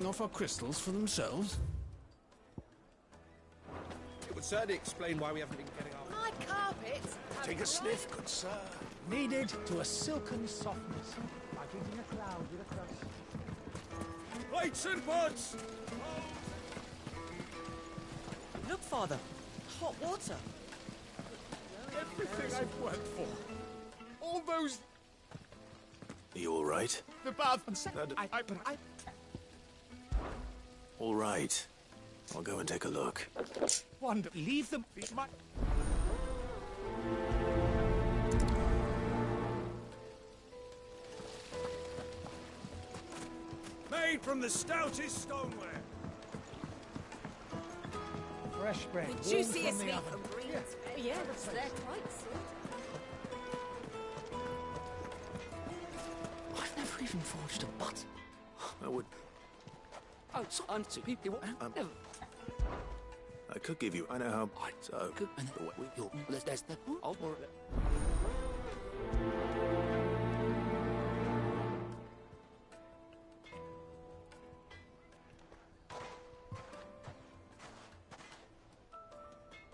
Off our crystals for themselves? It would certainly explain why we haven't been getting our... My carpets have Take a sniff, good sir. Kneaded to a silken softness, like eating a cloud with a crust. Lights and buds! Look, Father. Hot water. Everything I've worked for. All those... Are you all right? The bath... All right. I'll go and take a look. Wonder... Leave them... My... Made from the stoutest stoneware. Fresh bread. The warm juiciest from meat the oven. from Greens. Yes, they're quite sweet. I've never even forged a butt. I would... Oh, so I'm two people. I could give you... I know how... So... Good. And then you'll... There's the... I'll...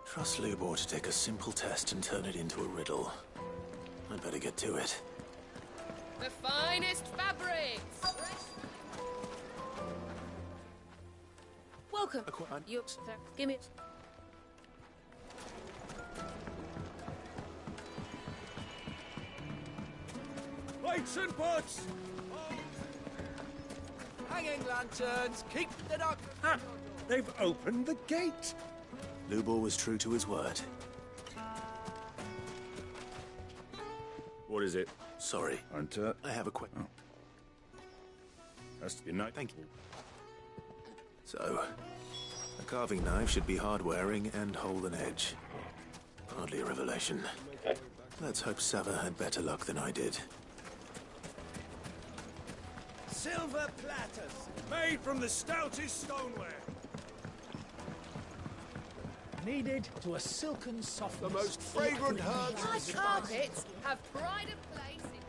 Trust Lubor to take a simple test and turn it into a riddle. I'd better get to it. The finest fabrics! Welcome. You... Give me... Lights and buds! Hanging lanterns! Keep the dark... Ah! They've opened the gate! Lubor was true to his word. What is it? Sorry. Hunter? I have a question. Has to be nice. Thank you. So, a carving knife should be hard-wearing and hold an edge. Hardly a revelation. Let's hope Sava had better luck than I did. Silver platters! Made from the stoutest stoneware. Kneaded to a silken softness. The most fragrant herbs... My carpets have pride of place in...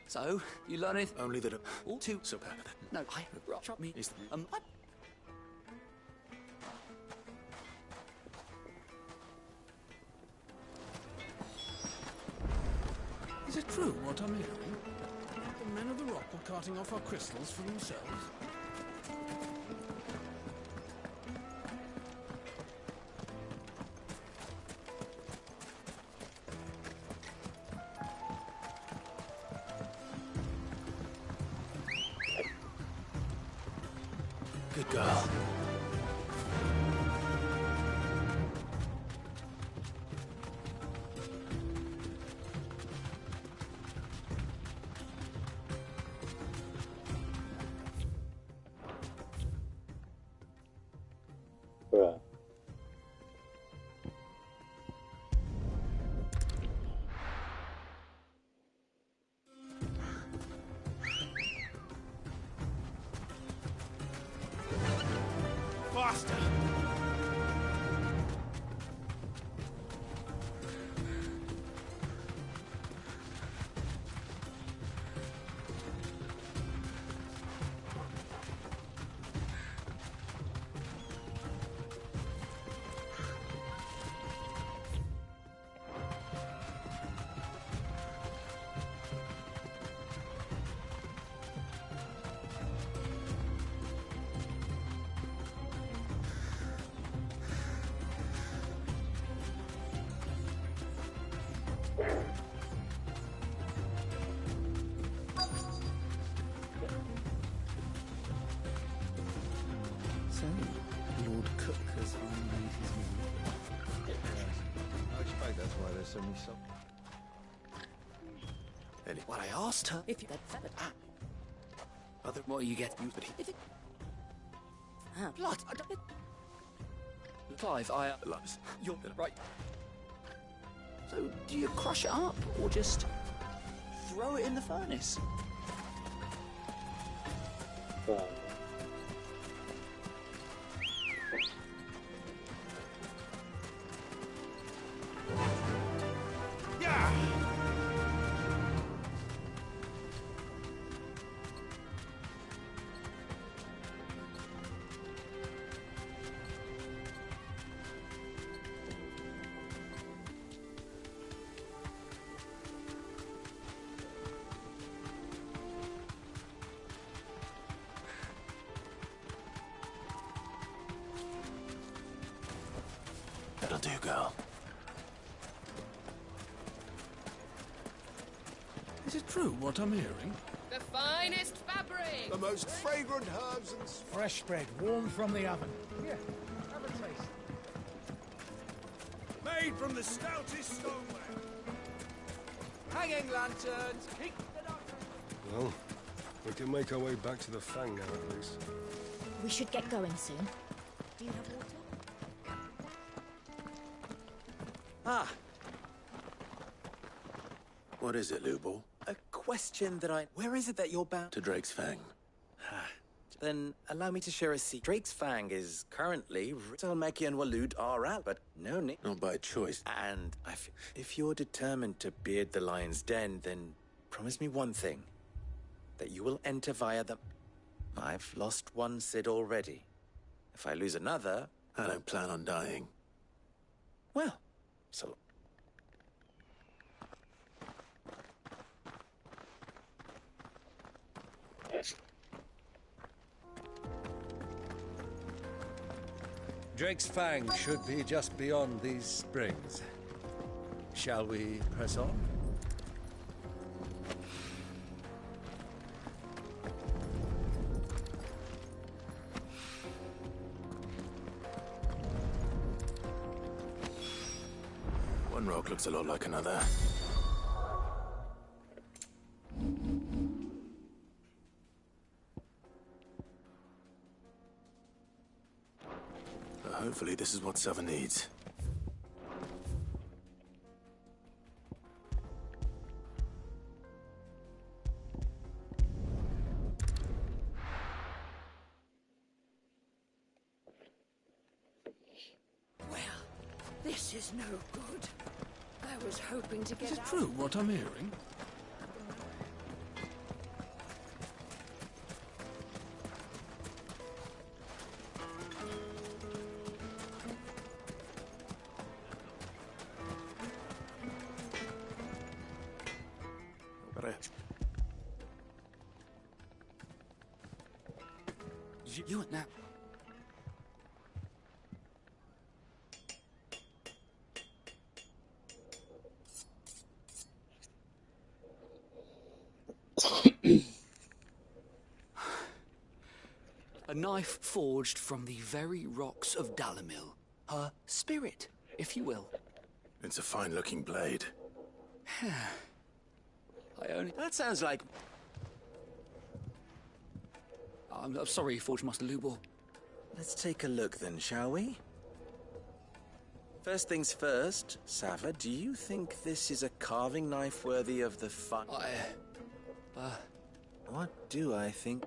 So, you learn anything? Only that... All too... So... No, I... Drop me... What? Is it true what I'm hearing? The men of the rock were carting off our crystals for themselves? Good girl. Faster! So, Lord Cook has made his move. I expect that's why there's so many sub... Well, I asked her if you had other... What you get? If it... Blood! Clive, You're right. So, do you crush it up, or just throw it in the furnace? do, girl. Is it true what I'm hearing? The finest fabric. The most fragrant herbs and Fresh bread, warm from the oven. Here, have a taste. made from the stoutest stoneware. Hanging lanterns! Keep the doctor. Well, we can make our way back to the Fang now, at least. We should get going soon. Do you have water? Ah, What is it, Lubor? a question that I... Where is it that you're bound? To Drake's Fang. Then allow me to share a secret. Drake's Fang is currently... Talmeki and Walud are out, but no Nick. Not by choice. And if you're determined to beard the lion's den, then promise me one thing. That you will enter via the... I've lost one Cid already. If I lose another... I don't plan on dying. Well, so... Drake's Fang should be just beyond these springs. Shall we press on? One rock looks a lot like another. Hopefully this is what Sava needs. Well, this is no good. I was hoping to get Is it out. true what I'm hearing? You and that... A knife forged from the very rocks of Dalamil. Her spirit, if you will. It's a fine-looking blade. That sounds like... I'm sorry, Forge Master Lubor. Let's take a look then, shall we? First things first, Sava, do you think this is a carving knife worthy of the What do I think?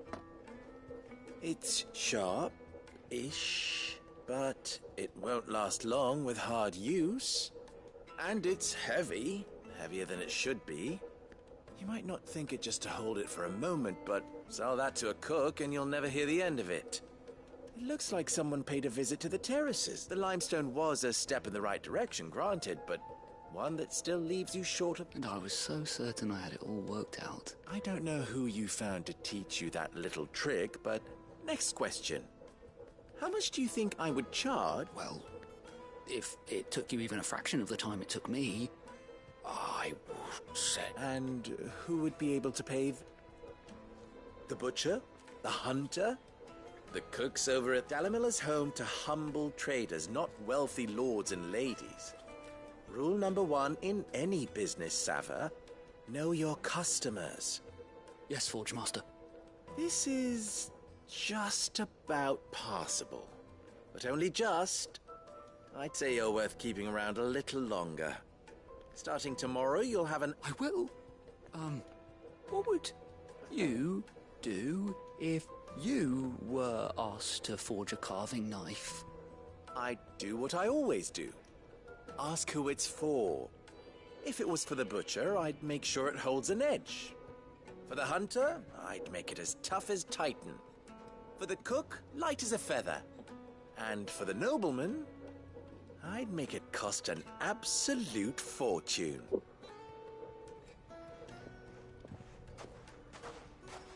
It's sharp-ish, but it won't last long with hard use. And it's heavy, heavier than it should be. You might not think it just to hold it for a moment, but sell that to a cook and you'll never hear the end of it. It looks like someone paid a visit to the terraces. The limestone was a step in the right direction, granted, but one that still leaves you short of... And I was so certain I had it all worked out. I don't know who you found to teach you that little trick, but next question. How much do you think I would charge? Well, if it took you even a fraction of the time it took me, I would say... And who would be able to pay... The butcher? The hunter? The cooks over at Dalamilla's home to humble traders, not wealthy lords and ladies. Rule number one in any business, Sava. Know your customers. Yes, Forge Master. This is just about passable. But only just. I'd say you're worth keeping around a little longer. Starting tomorrow, you'll have an... I will. What would you do if you were asked to forge a carving knife? I'd do what I always do. Ask who it's for. If it was for the butcher, I'd make sure it holds an edge. For the hunter, I'd make it as tough as Titan. For the cook, light as a feather. And for the nobleman, I'd make it cost an absolute fortune.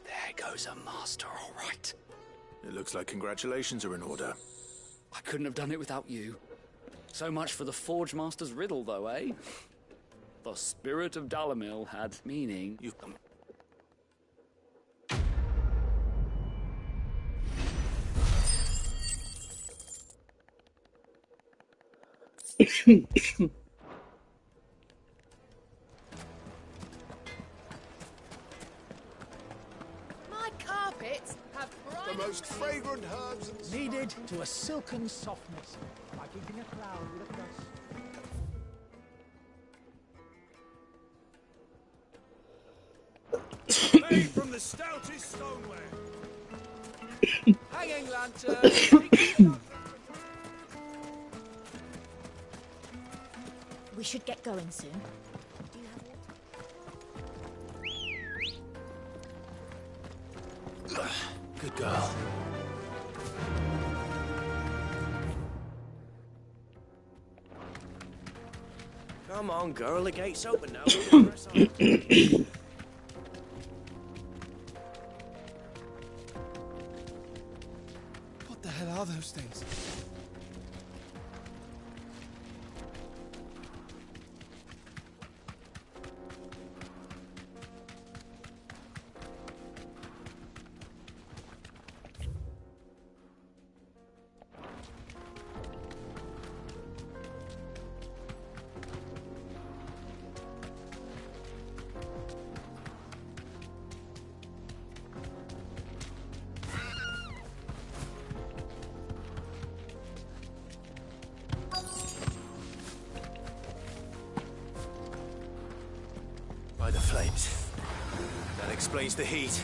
There goes a master, all right. It looks like congratulations are in order. I couldn't have done it without you. So much for the Forge Master's riddle, though, eh? The spirit of Dalamil had meaning. You've come. My carpets have The most fragrant herbs and Kneaded to a silken softness, like eating a cloud with a crust. made from the stoutest stoneware. Hanging lantern! We should get going soon. Do you have water? Good girl. Come on, girl, the gate's open now. We can press on. What the hell are those things? By the flames. That explains the heat.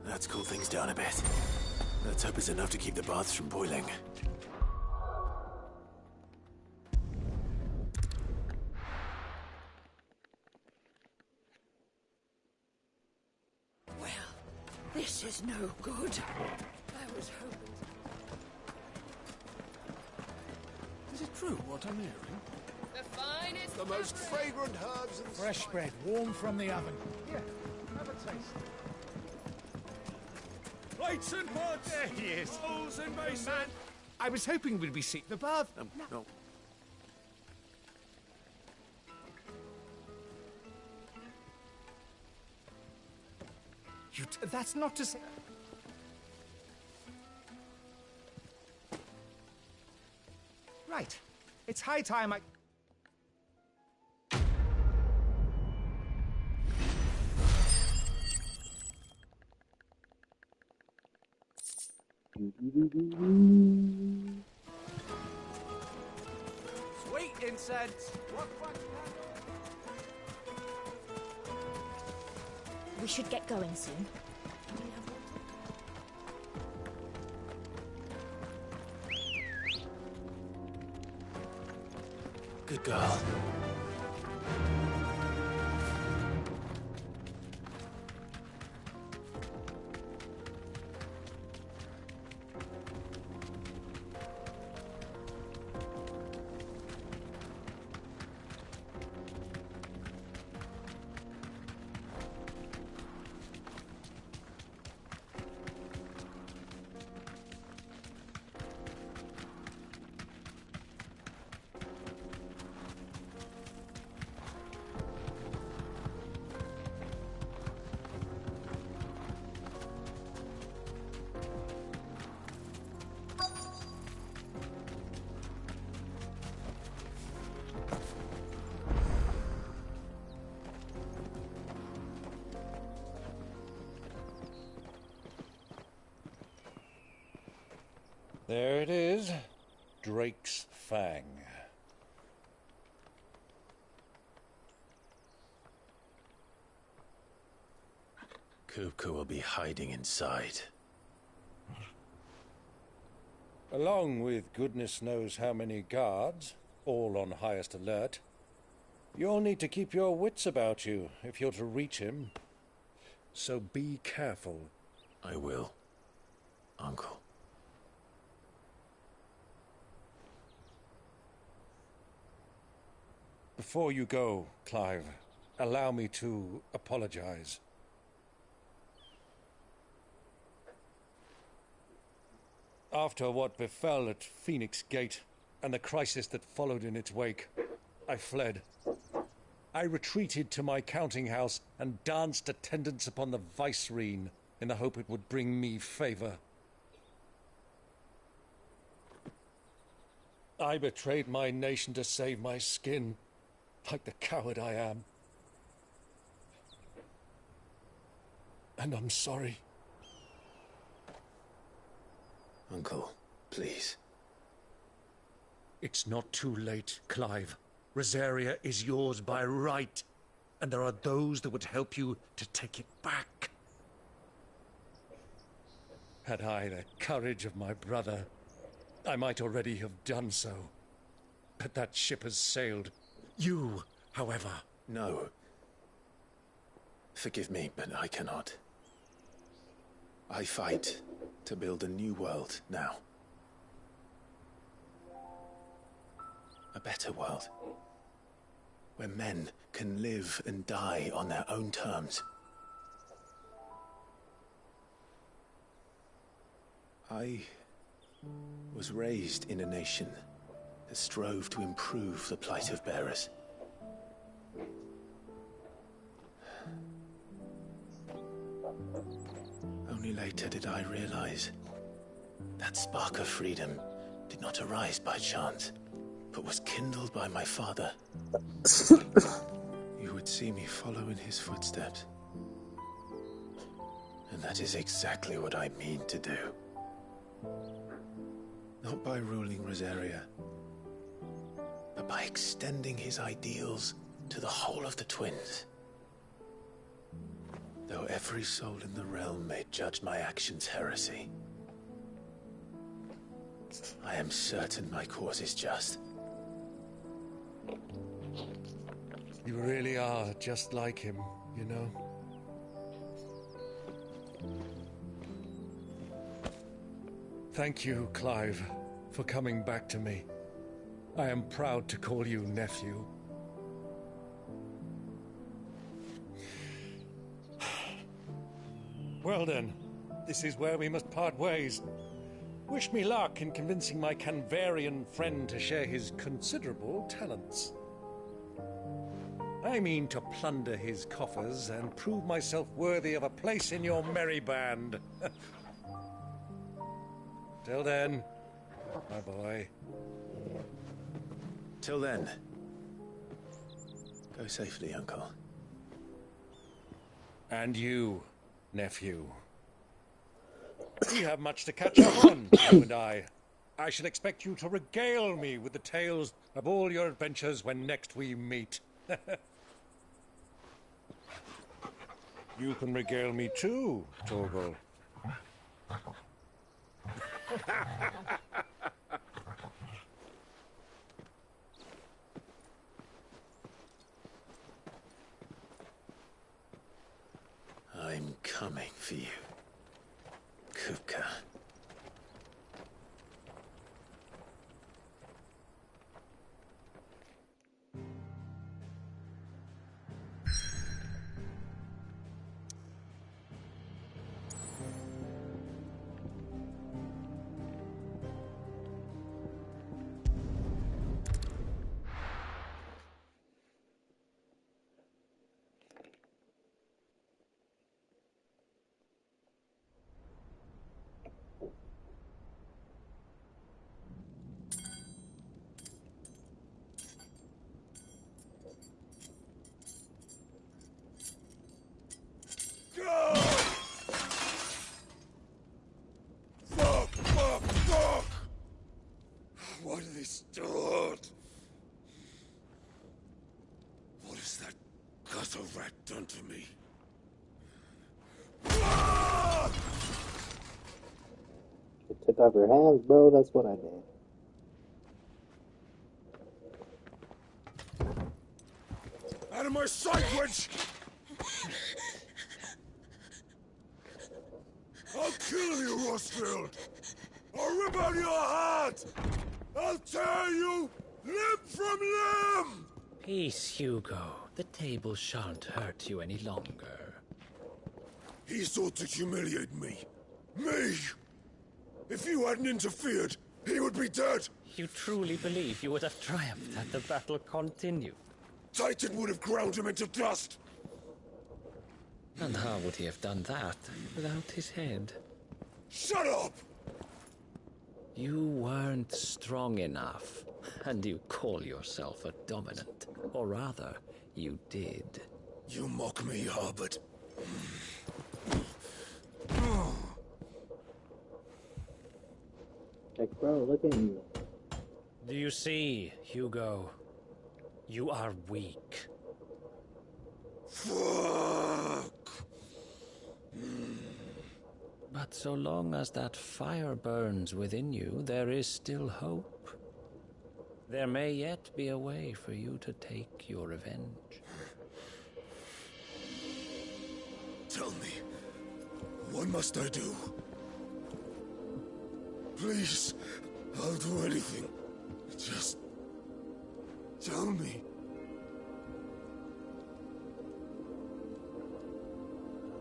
Let's cool things down a bit. Let's hope it's enough to keep the baths from boiling. Well, this is no good. I was hoping... Is it true what I'm hearing? The finest. The most fragrant herbs and Fresh bread, warm from the oven. Here, have a taste. plates and pots. There he is. Bowls and basins. Man, I was hoping we'd be seated above. No. That's not to say... Right. It's high time I... Sweet incense. We should get going soon. Good girl. There it is. Drake's Fang. Kupka will be hiding inside. Along with goodness knows how many guards, all on highest alert. You'll need to keep your wits about you if you're to reach him. So be careful. I will, Uncle. Before you go, Clive, allow me to apologize. After what befell at Phoenix Gate and the crisis that followed in its wake, I fled. I retreated to my counting house and danced attendance upon the vicereine in the hope it would bring me favor. I betrayed my nation to save my skin, like the coward I am. And I'm sorry. Uncle, please. It's not too late, Clive. Rosaria is yours by right, and there are those that would help you to take it back. Had I the courage of my brother, I might already have done so. But that ship has sailed. You, however... No. Forgive me, but I cannot. I fight to build a new world now. A better world. Where men can live and die on their own terms. I was raised in a nation that strove to improve the plight of bearers. Only later did I realize that spark of freedom did not arise by chance, but was kindled by my father. You would see me follow in his footsteps. And that is exactly what I mean to do. Not by ruling Rosaria, but by extending his ideals to the whole of the Twins. Though every soul in the realm may judge my actions heresy, I am certain my cause is just. You really are just like him, you know? Thank you, Clive, for coming back to me. I am proud to call you nephew. Well then, this is where we must part ways. Wish me luck in convincing my Canvarian friend to share his considerable talents. I mean to plunder his coffers and prove myself worthy of a place in your merry band. Till then, my boy. Till then. Go safely, Uncle. And you, nephew. We have much to catch up on, you and I. I shall expect you to regale me with the tales of all your adventures when next we meet. You can regale me too, Torgal. I'm coming for you, Kupka. What are they stored? What has that gutter rat done to me? You took off your hands, bro. That's what I did. Out of my sight, witch! I'll kill you, Rosfield! I'll rip out your heart! I'll tear you limb from limb! Peace, Hugo. The table shan't hurt you any longer. He sought to humiliate me. Me! If you hadn't interfered, he would be dead! You truly believe you would have triumphed had the battle continued? Titan would have ground him into dust! And how would he have done that without his head? Shut up! You weren't strong enough, and you call yourself a dominant. Or rather, you did. You mock me, Harbert. Like, bro, look at you. Do you see, Hugo? You are weak. Fuck! But so long as that fire burns within you, there is still hope. There may yet be a way for you to take your revenge. Tell me, what must I do? Please, I'll do anything. Just tell me.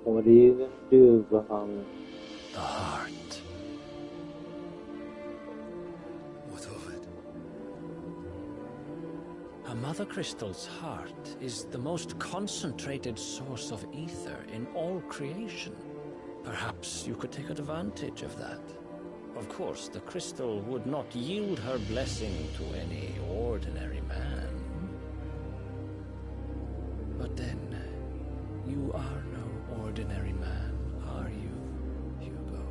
What are you gonna do, Bahamut? The heart. What of it? A Mother Crystal's heart is the most concentrated source of ether in all creation. Perhaps you could take advantage of that. Of course, the crystal would not yield her blessing to any ordinary man. But then, you are no ordinary man, are you, Hugo?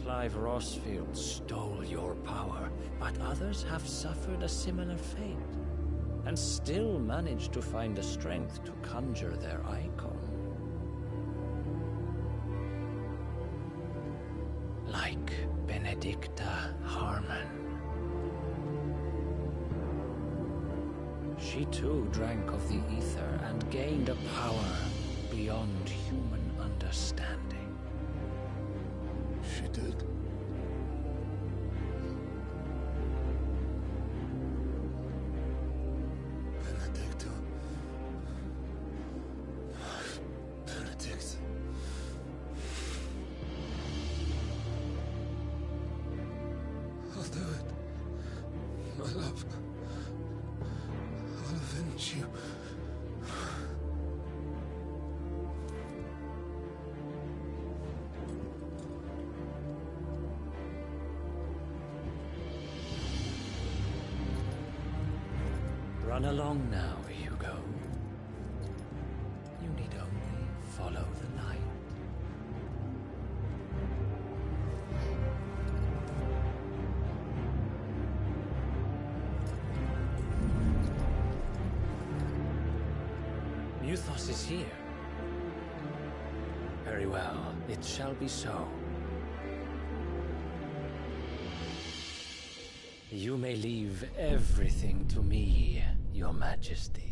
Clive Rosfield stole your power, but others have suffered a similar fate, and still managed to find the strength to conjure their icon. Like Benedicta Harmon. She too drank of the ether and gained a power beyond human understanding. She did. Benedicta. Benedict. I'll do it. My love. I'll avenge you. Run along now, Hugo. You need only follow the light. Muthos is here. Very well, it shall be so. You may leave everything to me, Your Majesty.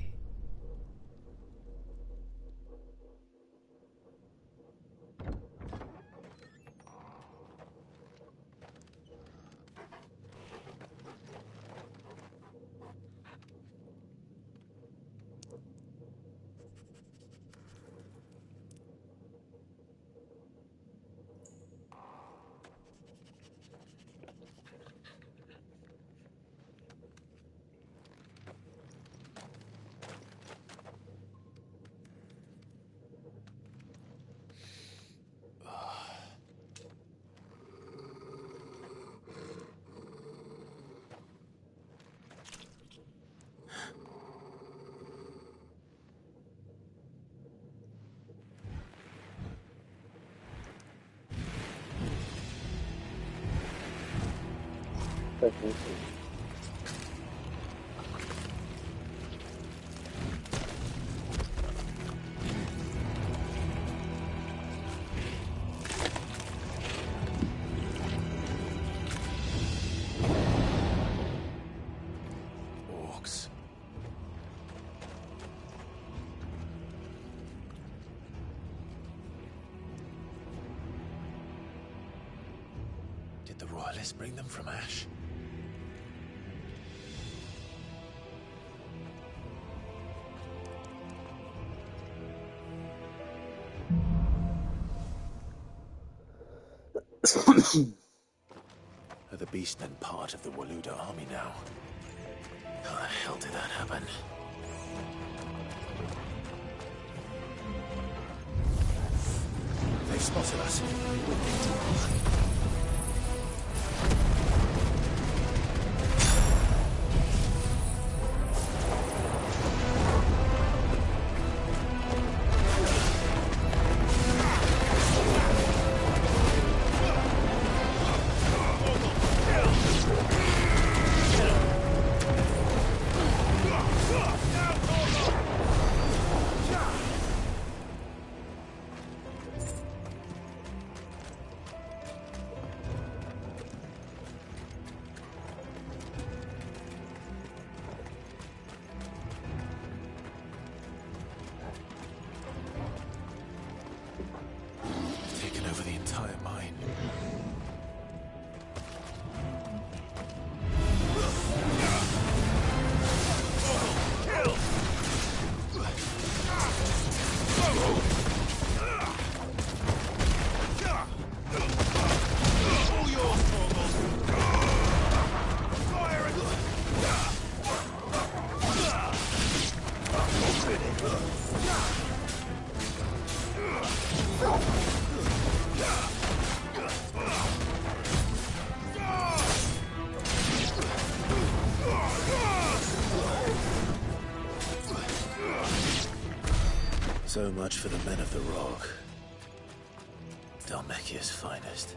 Orcs. Did the Royalists bring them from Ash? Are the Beastmen part of the Waluda army now? How the hell did that happen? They've spotted us. Over the entire mine. So much for the men of the Rock. Dhalmekia's finest.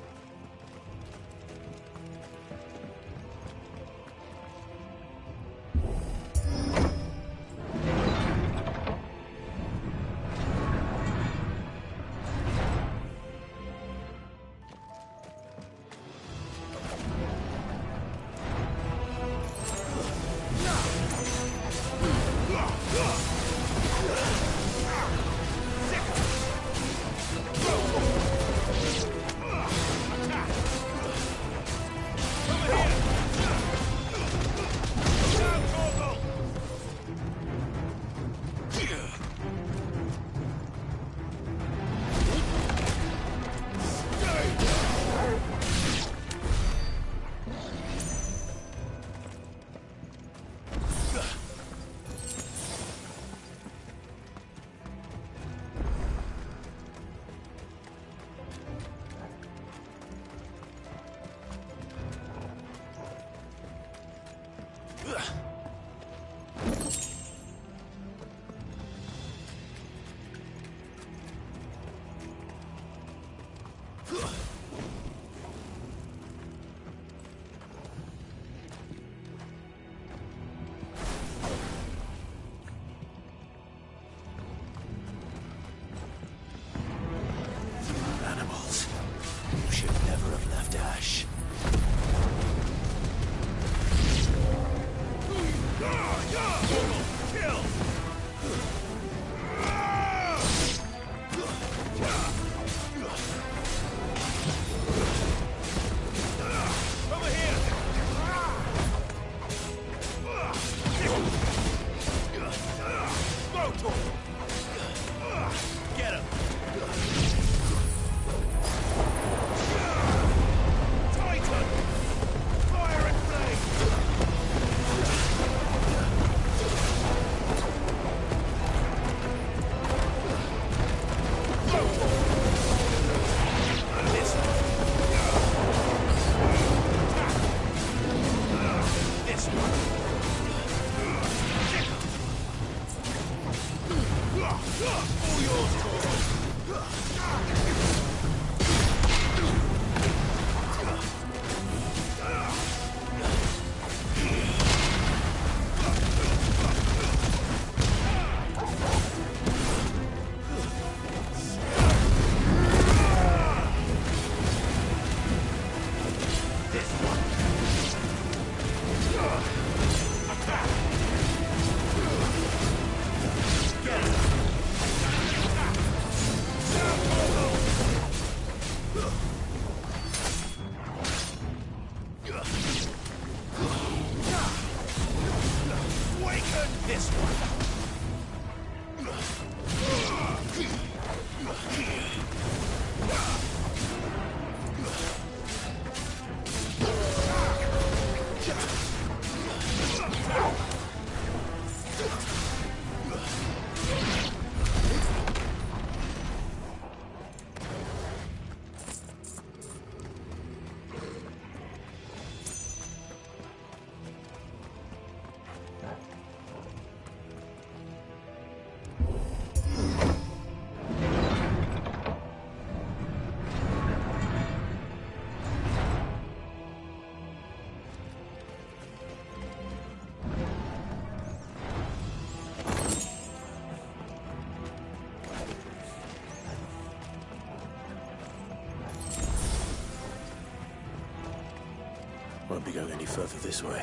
Won't be going any further this way.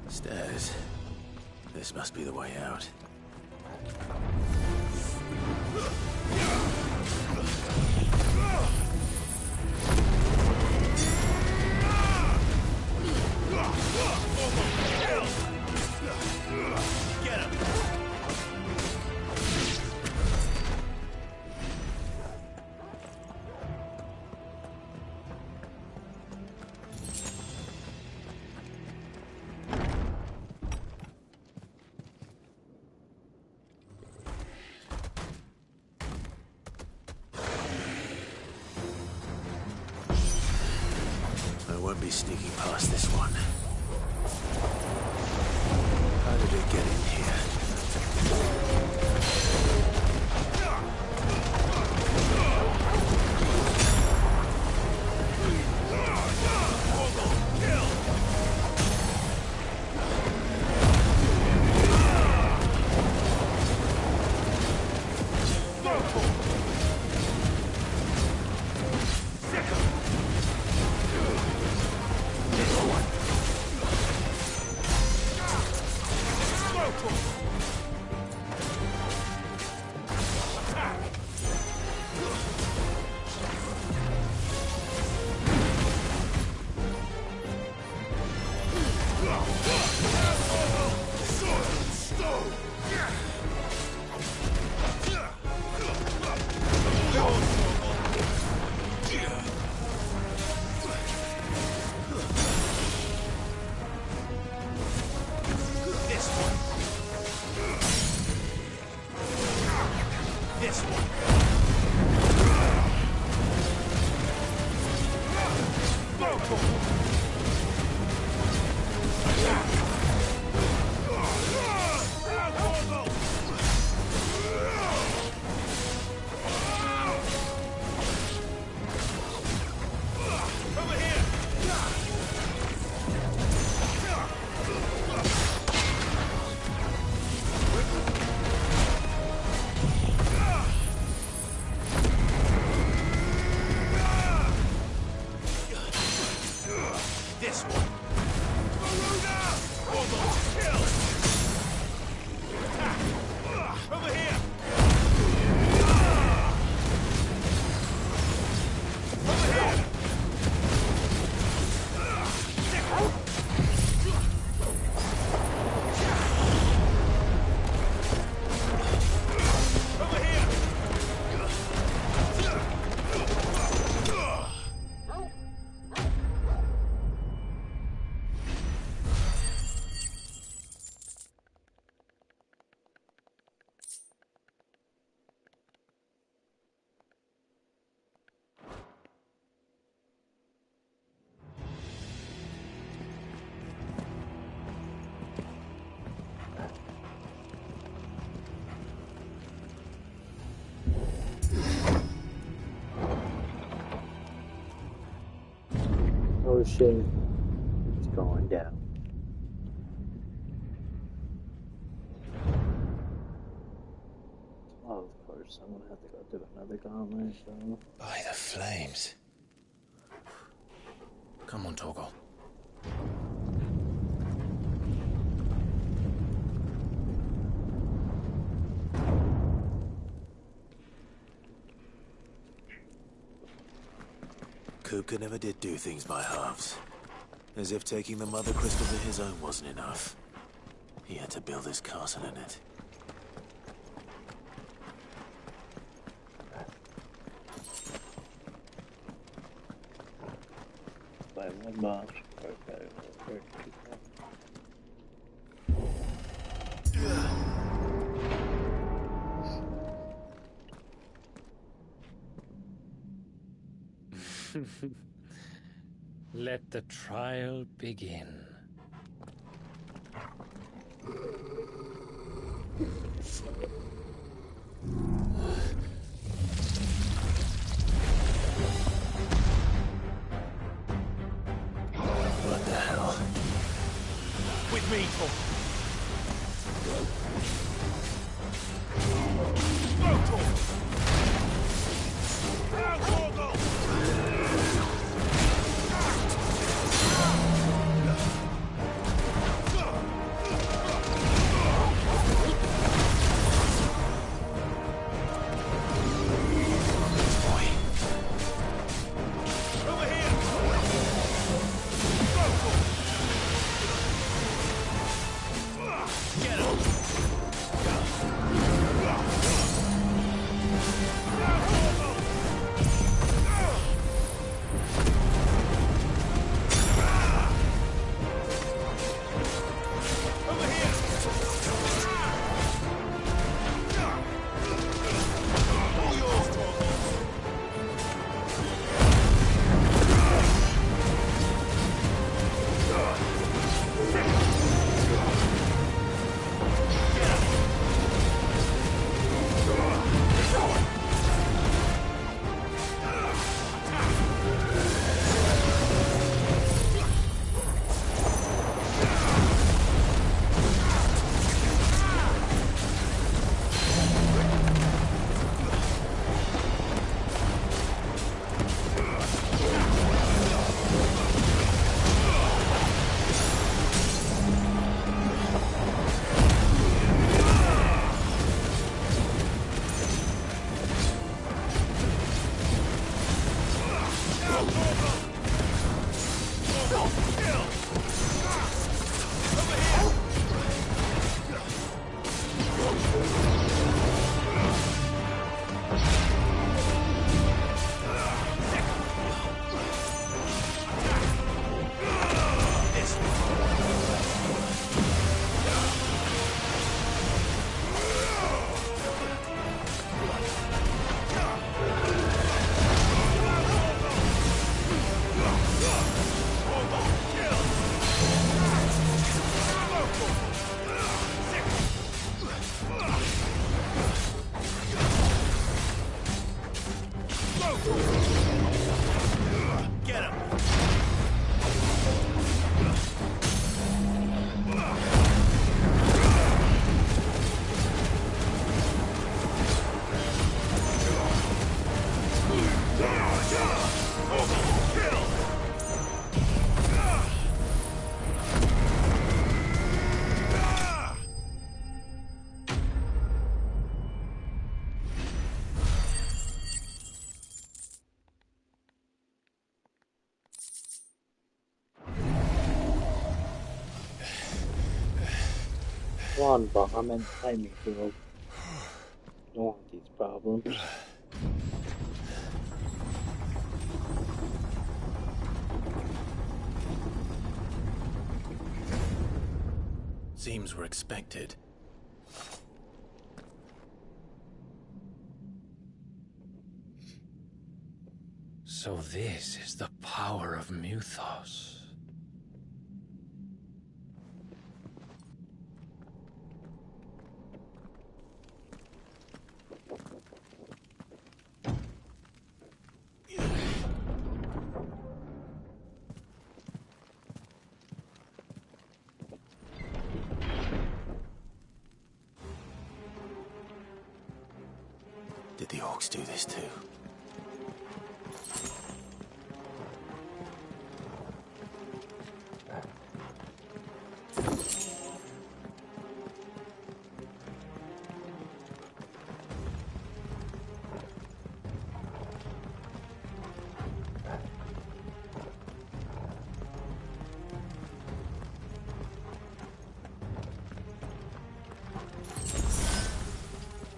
Stairs. This must be the way out. Get him! I won't be sneaking past this one. How did it get in here? Oh shit. It's going down. Oh, of course, I'm gonna have to go do another gauntlet, so... By the flames. Come on, Torgal. Kupka never did do things by halves. As if taking the Mother Crystal to his own wasn't enough. He had to build his castle in it. By my boss. Let the trial begin. What the hell? With beetle. Come on, bomb and timing field. Don't want these problems. Seems we're expected. So this is the power of Mythos. Did the orcs do this too?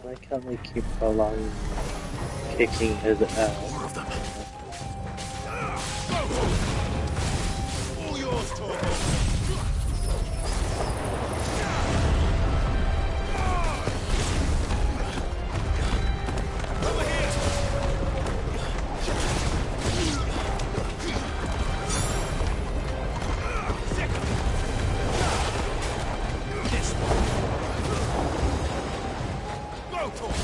Why can't they keep allowing kicking his ass? More of them. All yours, Torgo. Over here. This one. Go, Tor.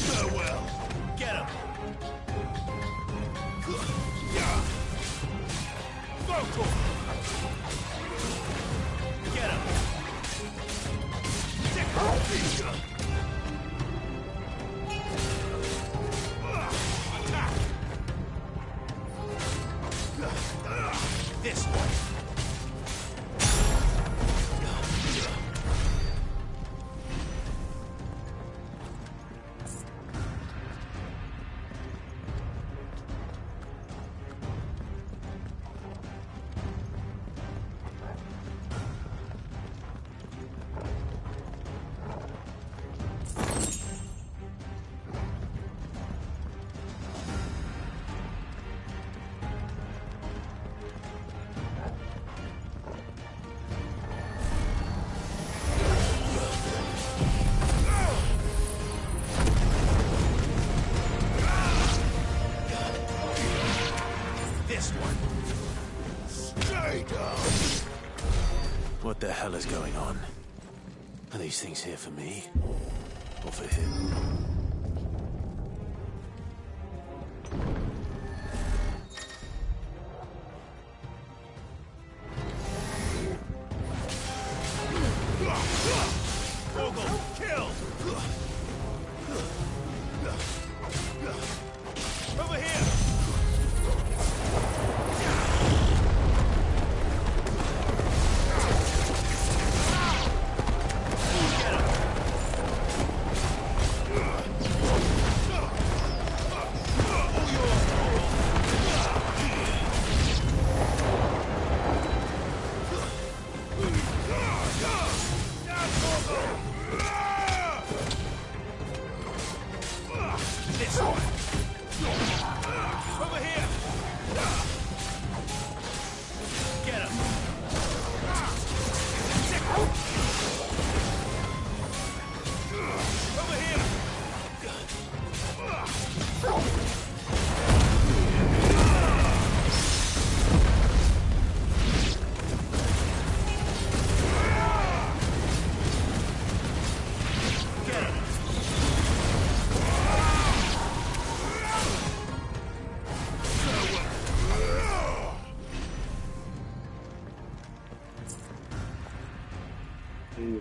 Farewell. Get him. Go, Tor. This one. What the hell is going on? Are these things here for me? Or for him?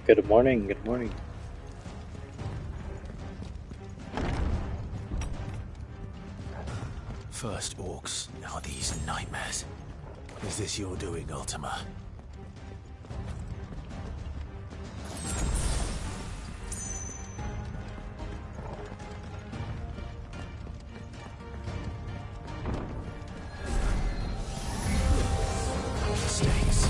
Good morning, good morning. First orcs, now these nightmares. Is this your doing, Ultima? Mistakes.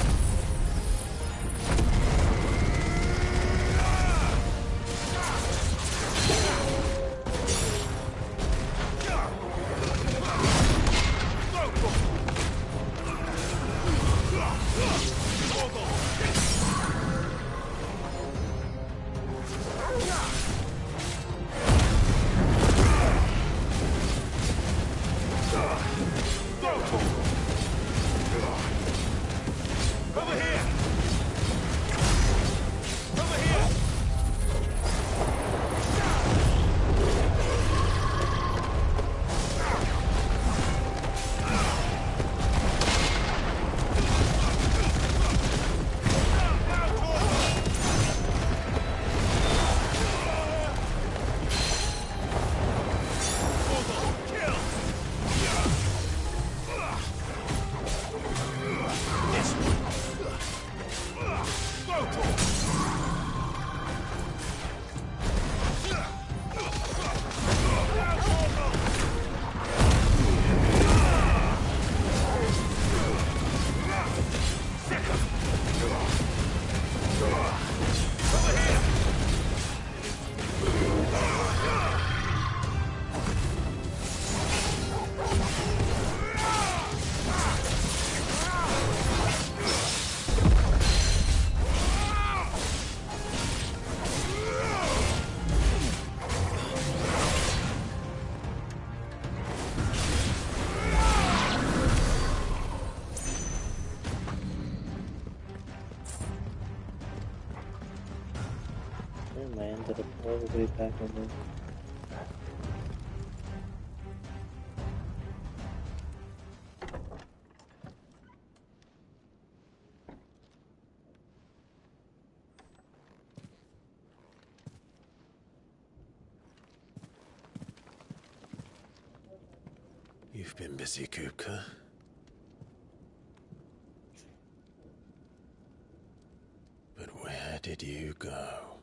I ended up all the way back over. You've been busy, Kupka. Where did you go?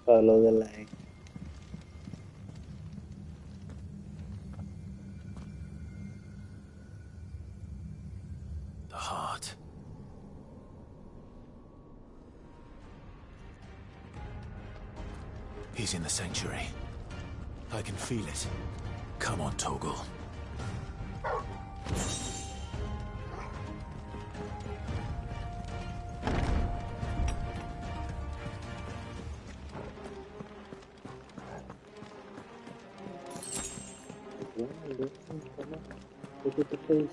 Follow the line. The heart. He's in the sanctuary. I can feel it. Come on, Torgal. Look at the face.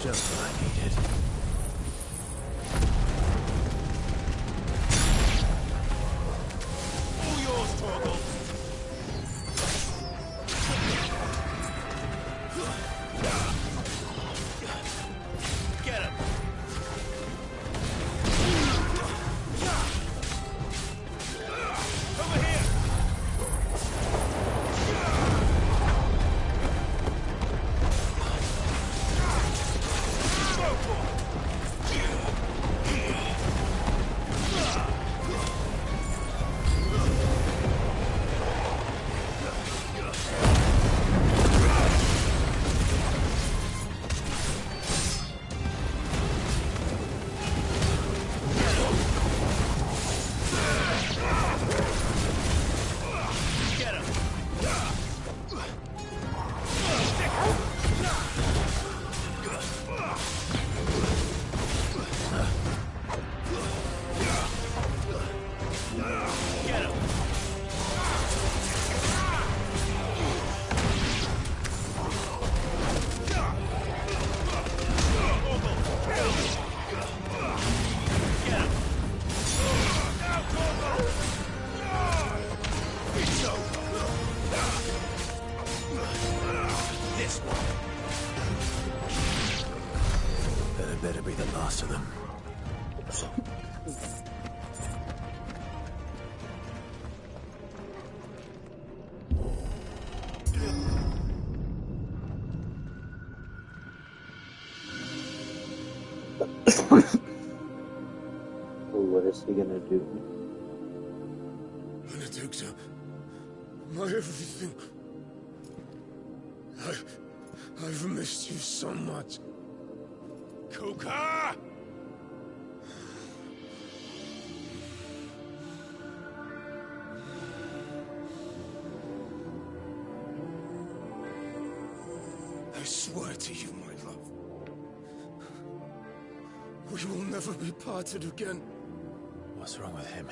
Just what I needed. All yours, Torgal. Get him. Over here. Better be the last of them. What is he gonna do? Benedicta, my everything. I've missed you so much. Kuka! I swear to you, my love, we will never be parted again. What's wrong with him?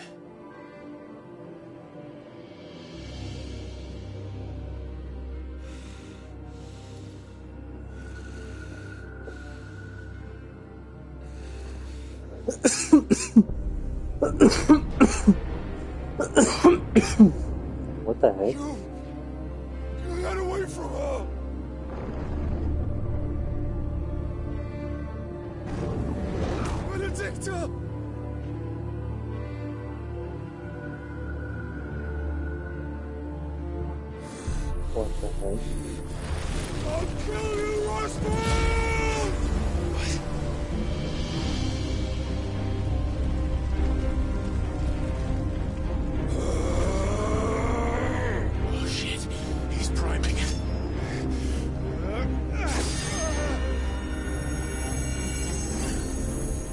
What the heck? You got away from her! Benedicta! What the heck? I'll kill you, Roswell! Oh shit, he's priming.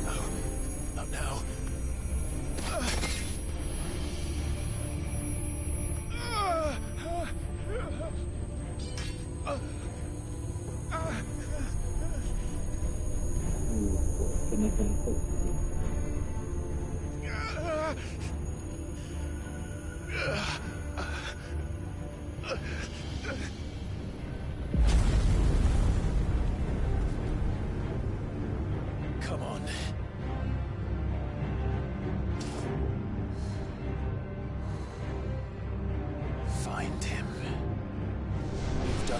No, not now.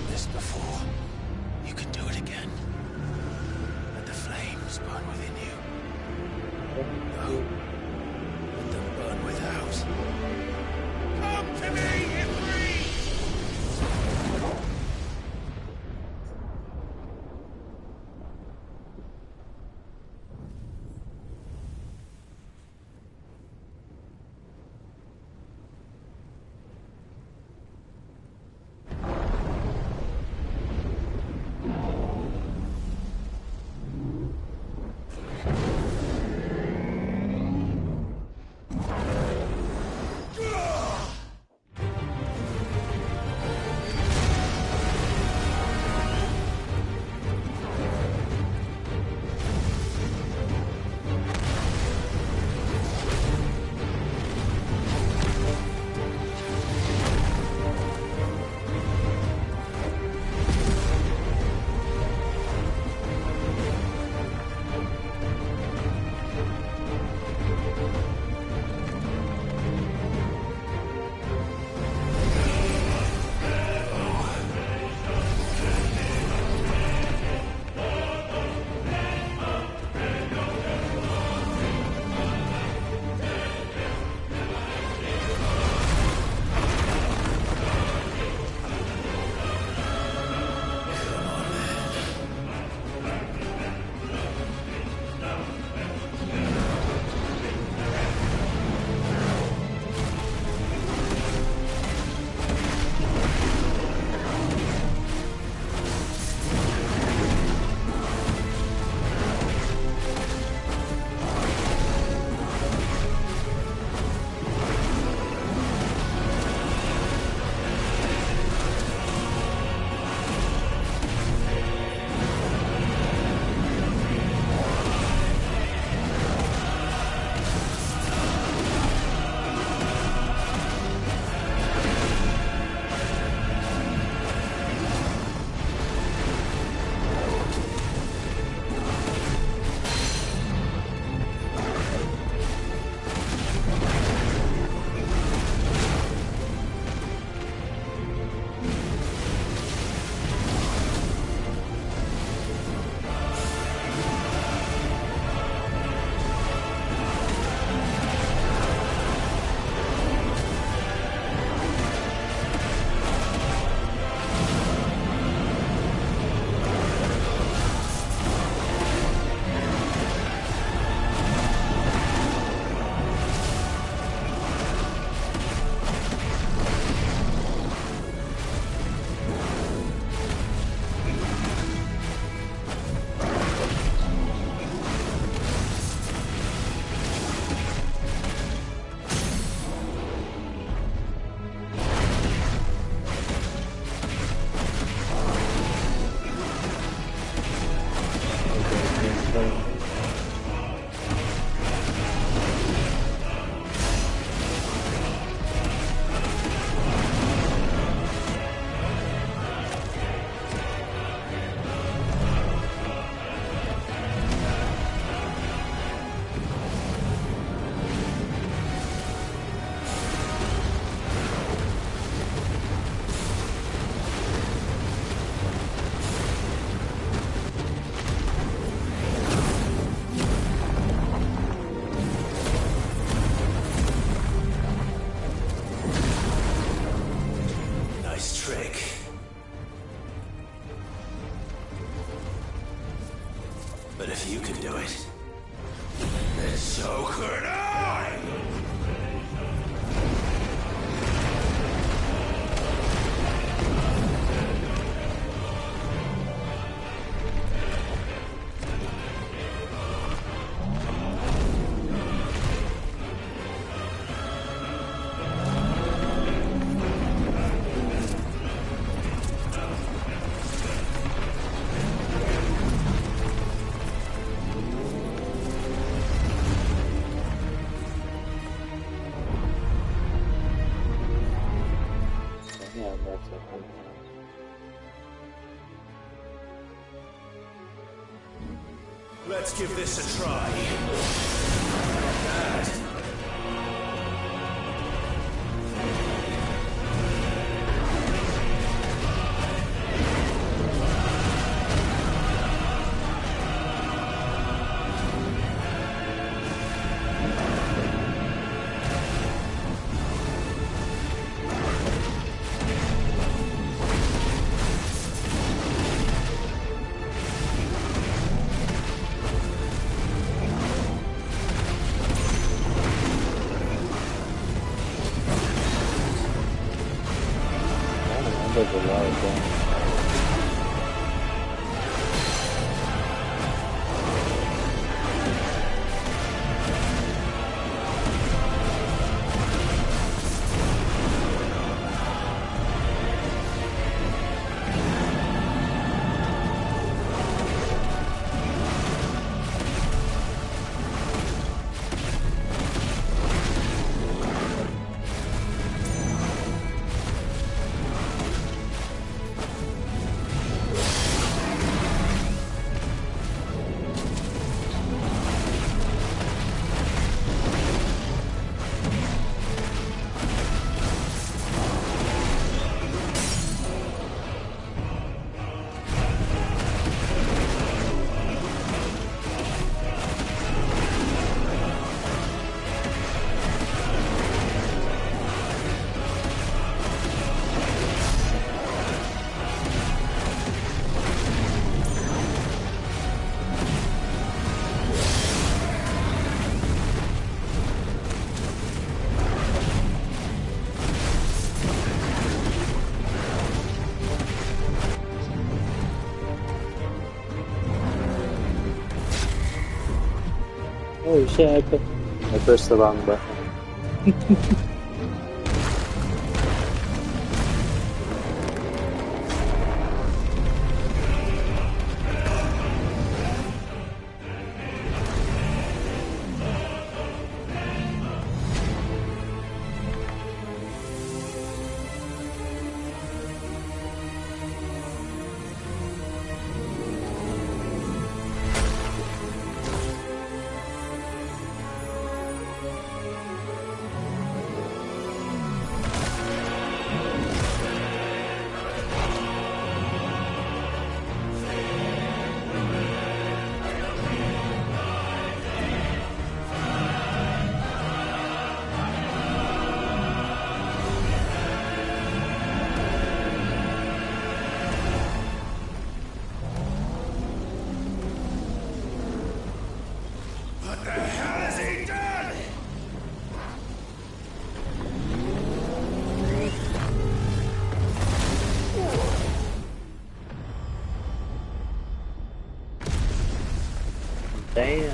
done this before. You can do it again. Let the flames burn within you. No. Let them burn without. Come to me, Ifrit! But if you can do it, then so could I! Let's give this a try. Not bad. does a lot of damage. Oh shit, I pressed the wrong button. Damn.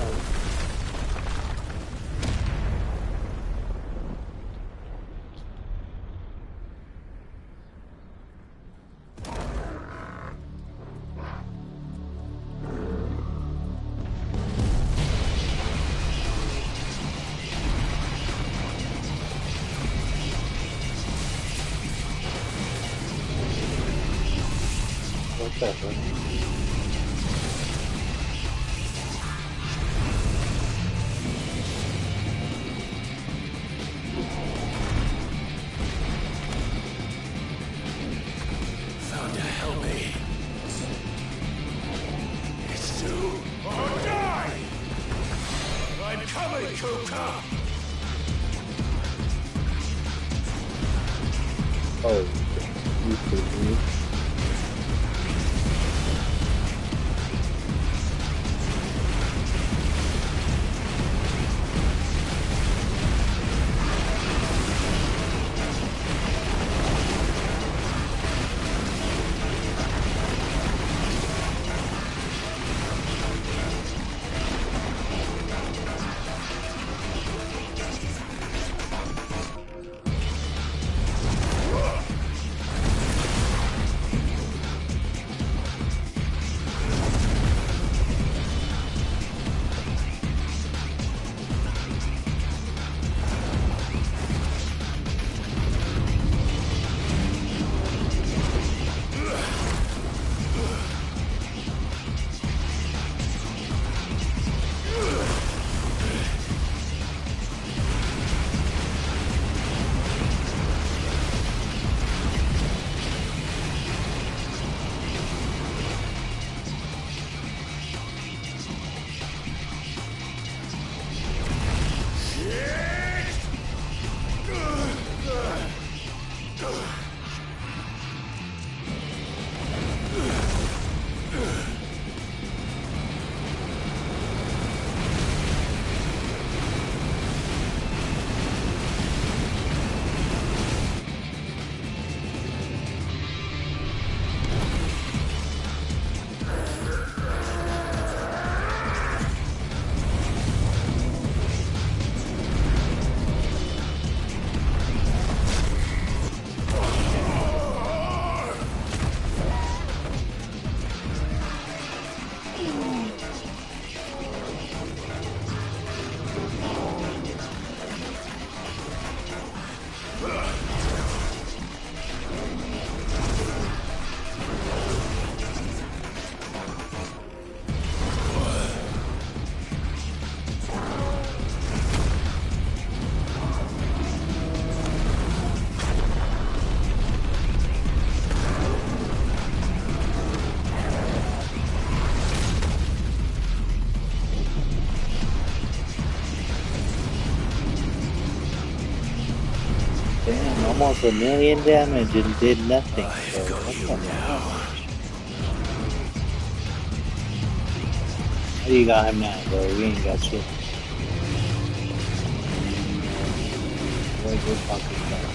What's that, man? Oh, you kidding me? almost 1,000,000 damage and did nothing. So what the hell? How do you got him now, bro? We ain't got shit. What are you talking about?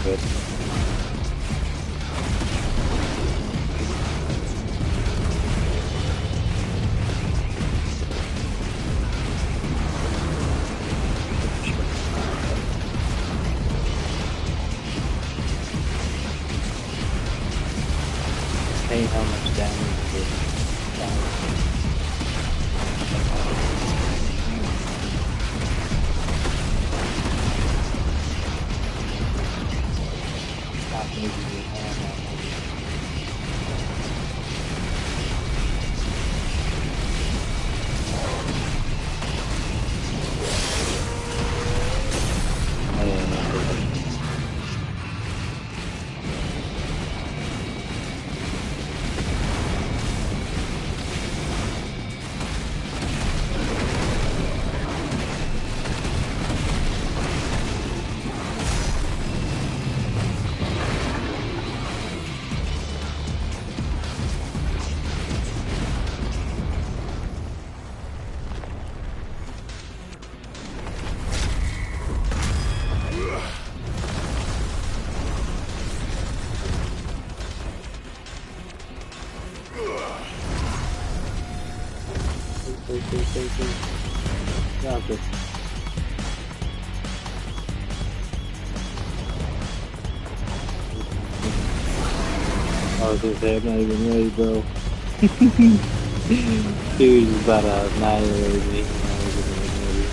Good. Hey, how much damage is Okay. I was gonna say, I'm not even ready, bro. He was about to annihilate me. I wasn't even ready.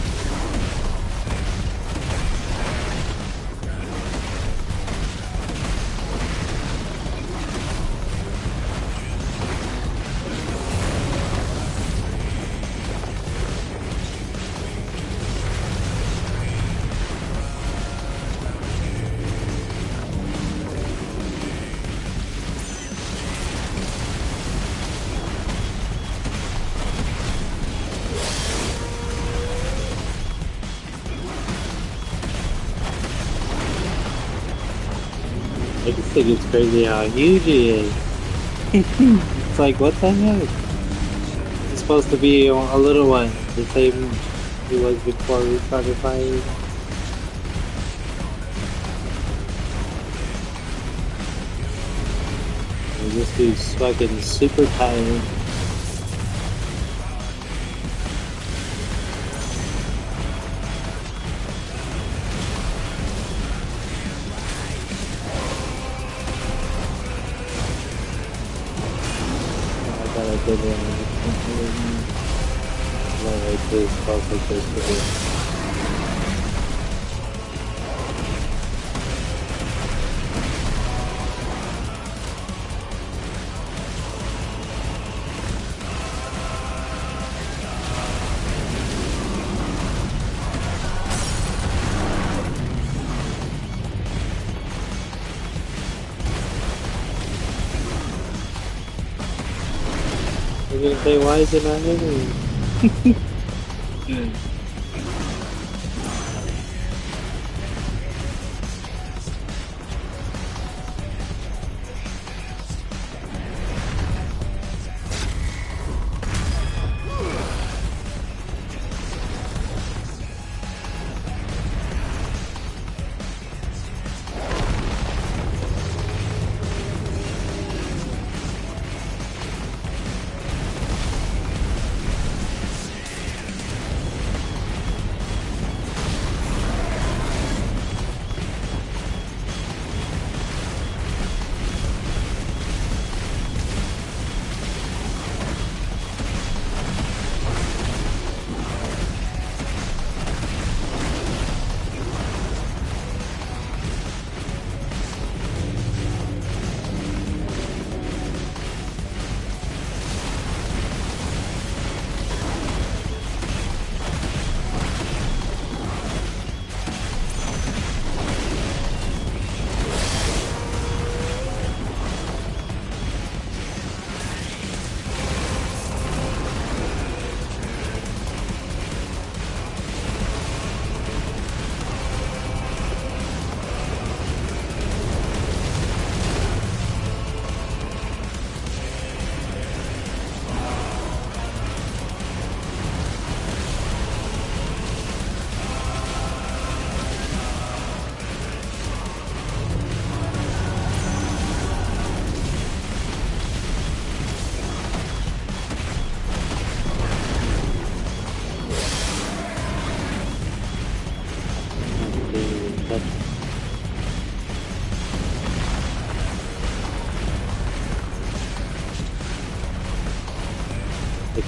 I just think it's crazy how huge he is. It's like, what the heck? He's supposed to be a little one, the same he was before we started fighting. This dude's fucking super tired. You're gonna say, why is it not hitting?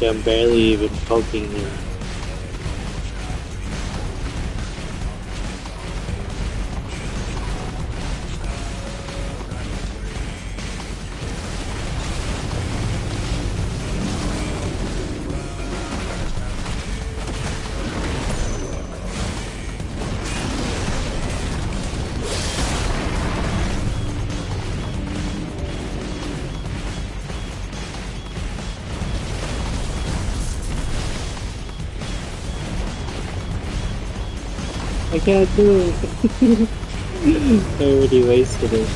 like I'm barely even poking him. I can't do it. I already wasted it.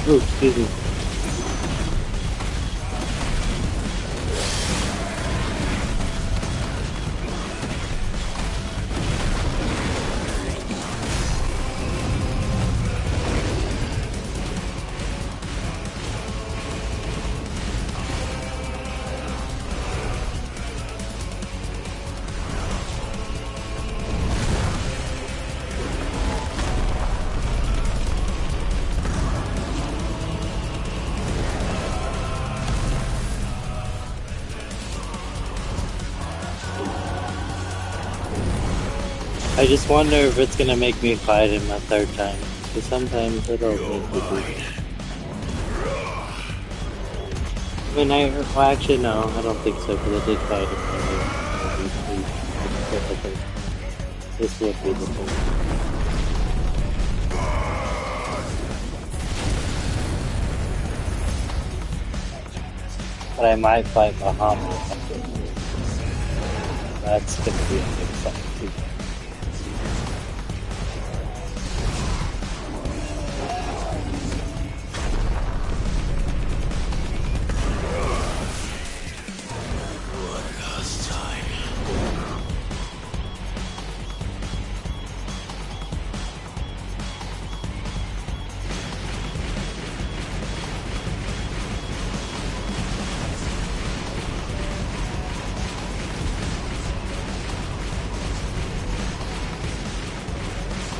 Oh, excuse me. I just wonder if it's gonna make me fight him a third time, because sometimes it'll make me do it. I mean, well, actually no, I don't think so, because I did fight him earlier. This would be the thing. But I might fight Bahamut after. That's gonna be a big fight too.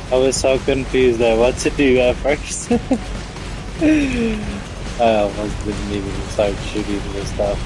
I was so confused at what to do at first. I almost didn't even start shooting this stuff.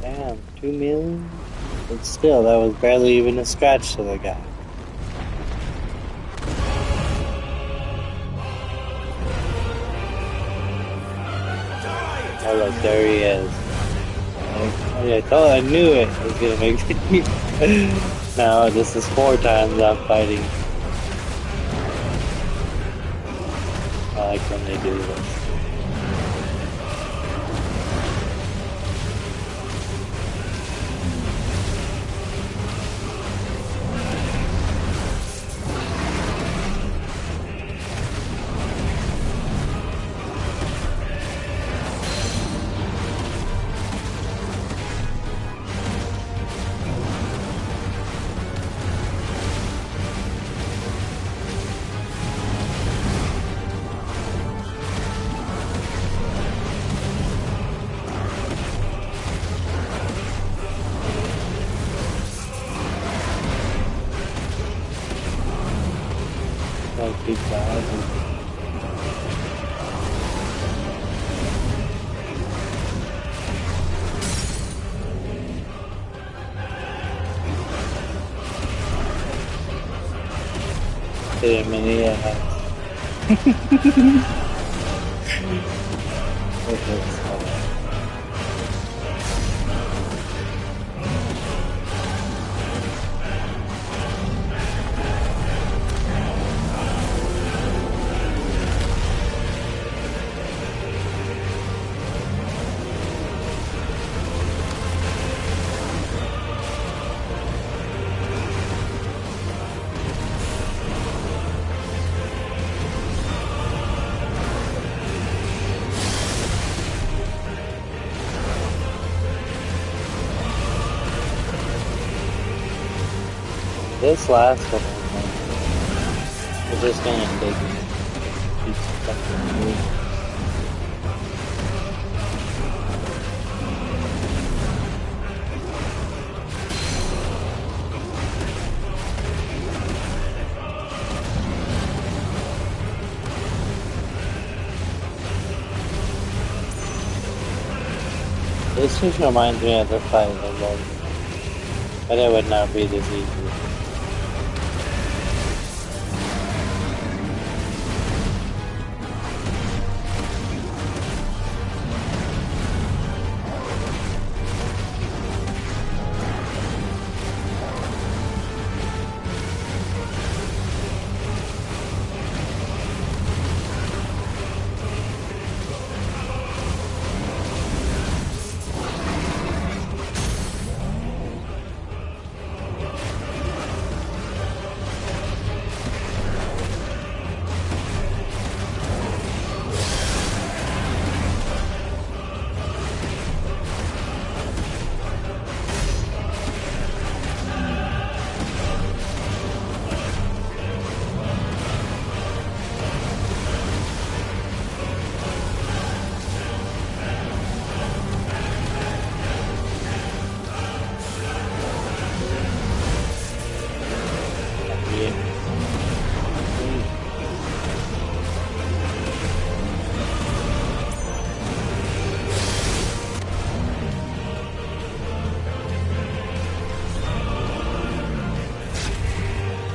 Damn, 2 million? But still, that was barely even a scratch to the guy. Oh look, there he is. I knew it was gonna make me. Now this is 4 times I'm fighting. I like when they do this. Yeah, many This last one, we're just gonna take each fucking move. This just reminds me of the fight I love, but it would not be this easy.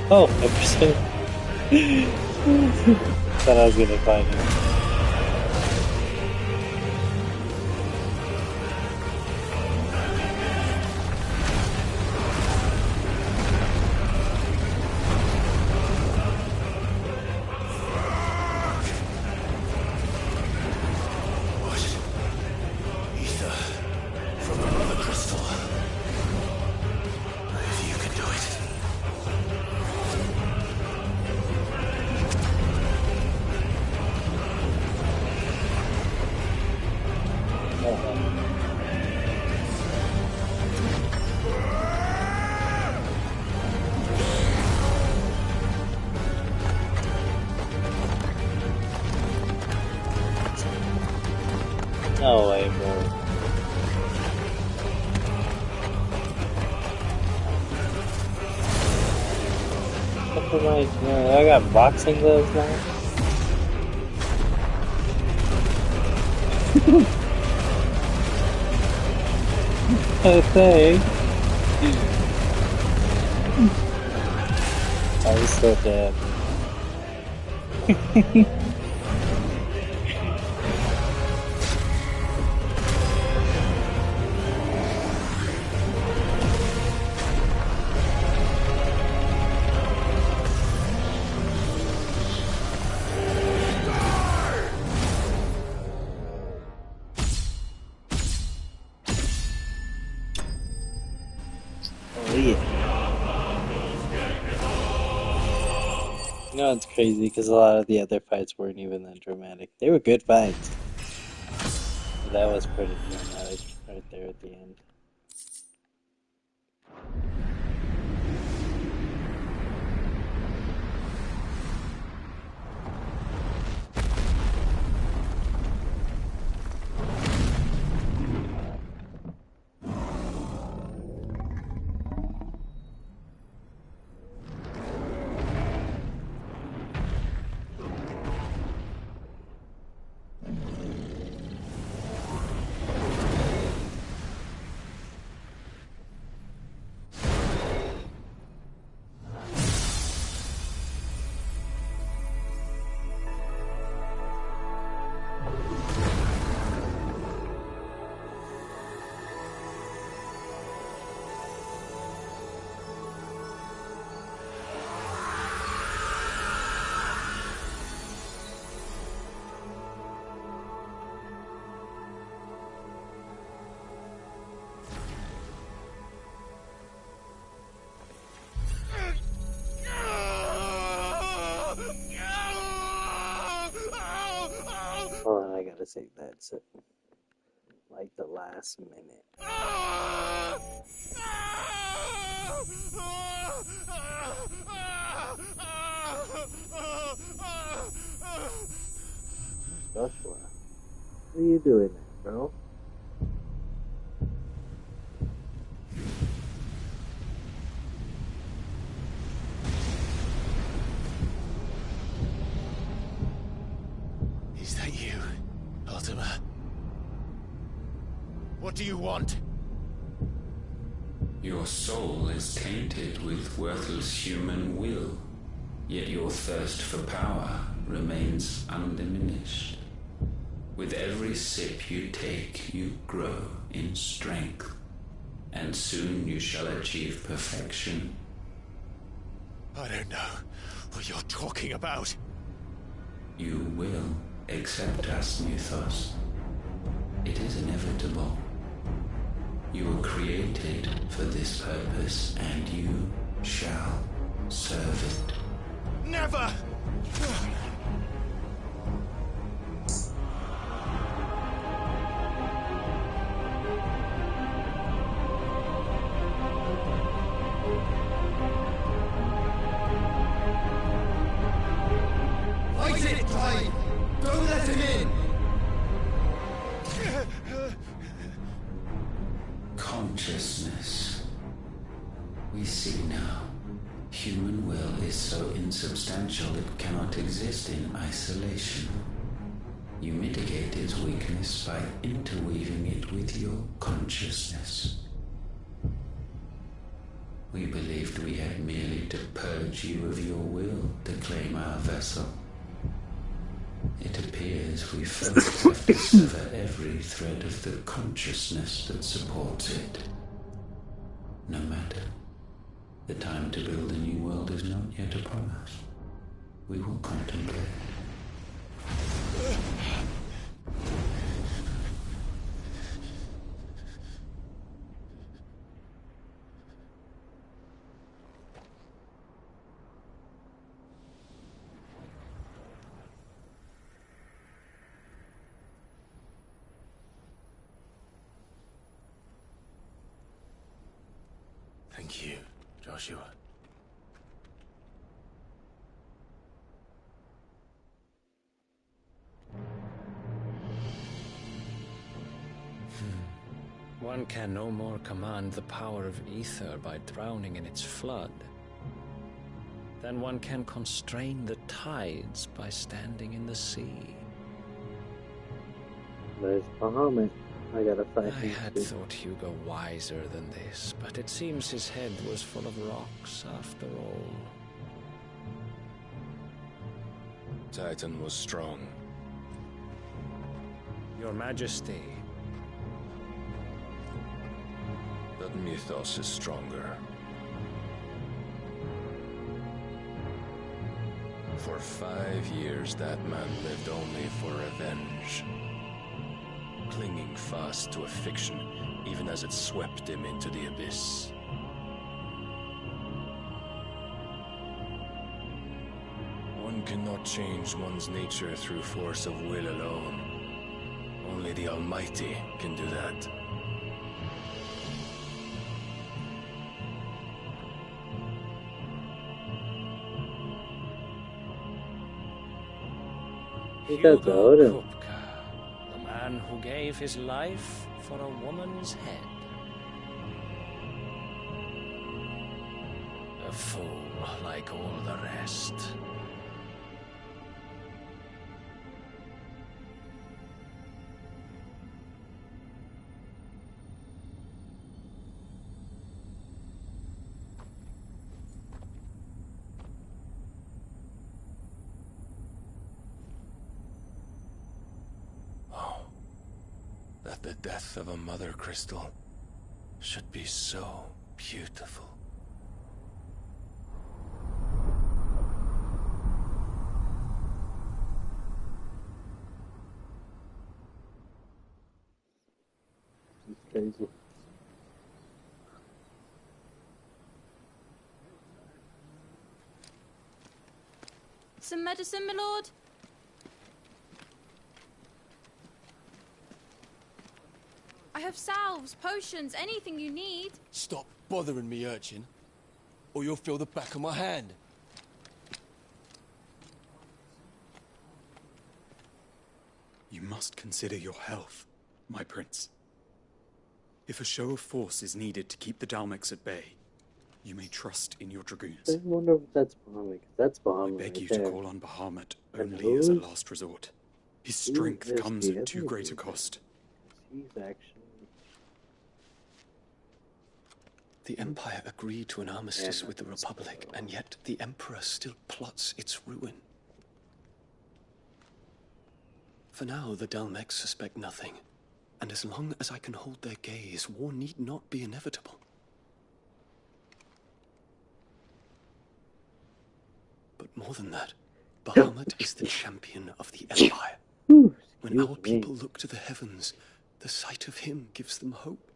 Oh, I thought I was gonna find him. No way, bro. What am I doing? I got boxing gloves now? I think. I was so dead. You know, it's crazy because a lot of the other fights weren't even that dramatic. They were good fights. But that was pretty dramatic right there at the end. say that's it. Like the last minute. Joshua, what are you doing there, bro? Is that you, Ultima? What do you want? Your soul is tainted with worthless human will, yet your thirst for power remains undiminished. With every sip you take, you grow in strength, and soon you shall achieve perfection. I don't know what you're talking about. You will accept us, Mythos. It is inevitable. You were created for this purpose, and you shall serve it. Never! Fight it, Clyde! Don't let him in! Consciousness. We see now. Human will is so insubstantial it cannot exist in isolation. You mitigate its weakness by interweaving it with your consciousness. We believed we had merely to purge you of your will to claim our vessel. It appears we first have to sever every thread of the consciousness that supports it. No matter. The time to build a new world is not yet upon us. We will contemplate. Thank you, Joshua. One can no more command the power of ether by drowning in its flood than one can constrain the tides by standing in the sea. There's Bahamut. I gotta fight I him had too. thought Hugo wiser than this, but it seems his head was full of rocks after all. Titan was strong. Your Majesty. But Mythos is stronger. For 5 years, that man lived only for revenge. Clinging fast to a fiction, even as it swept him into the abyss. One cannot change one's nature through force of will alone. Only the Almighty can do that. Hugo Odin. Kupka, the man who gave his life for a woman's head. A fool like all the rest. That the death of a mother crystal should be so beautiful. It's crazy. Some medicine, my lord? I have salves, potions, anything you need. Stop bothering me, urchin, or you'll feel the back of my hand. You must consider your health, my prince. If a show of force is needed to keep the Dalmex at bay, you may trust in your dragoons. I wonder if that's Bahamut. That's Bahamut. I beg you right to there. call on Bahamut And only as a who's- last resort. His strength is comes he? at too Isn't great he? a cost. He's actually... The Empire agreed to an armistice with the Republic, and yet the Emperor still plots its ruin. For now, the Dalmex suspect nothing, and as long as I can hold their gaze, war need not be inevitable. But more than that, Bahamut is the champion of the Empire. When our people look to the heavens, the sight of him gives them hope.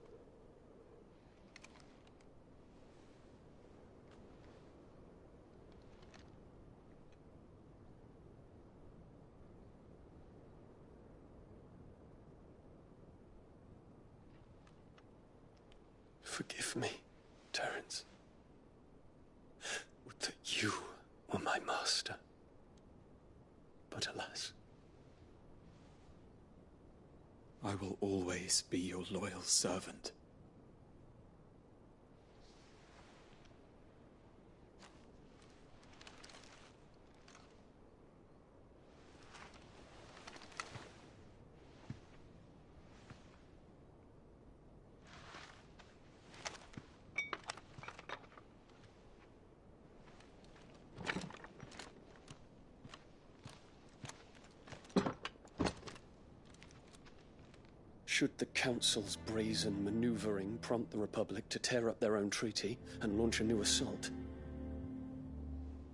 Forgive me, Terence. Would that you were my master. But alas. I will always be your loyal servant. Should the Council's brazen maneuvering prompt the Republic to tear up their own treaty and launch a new assault,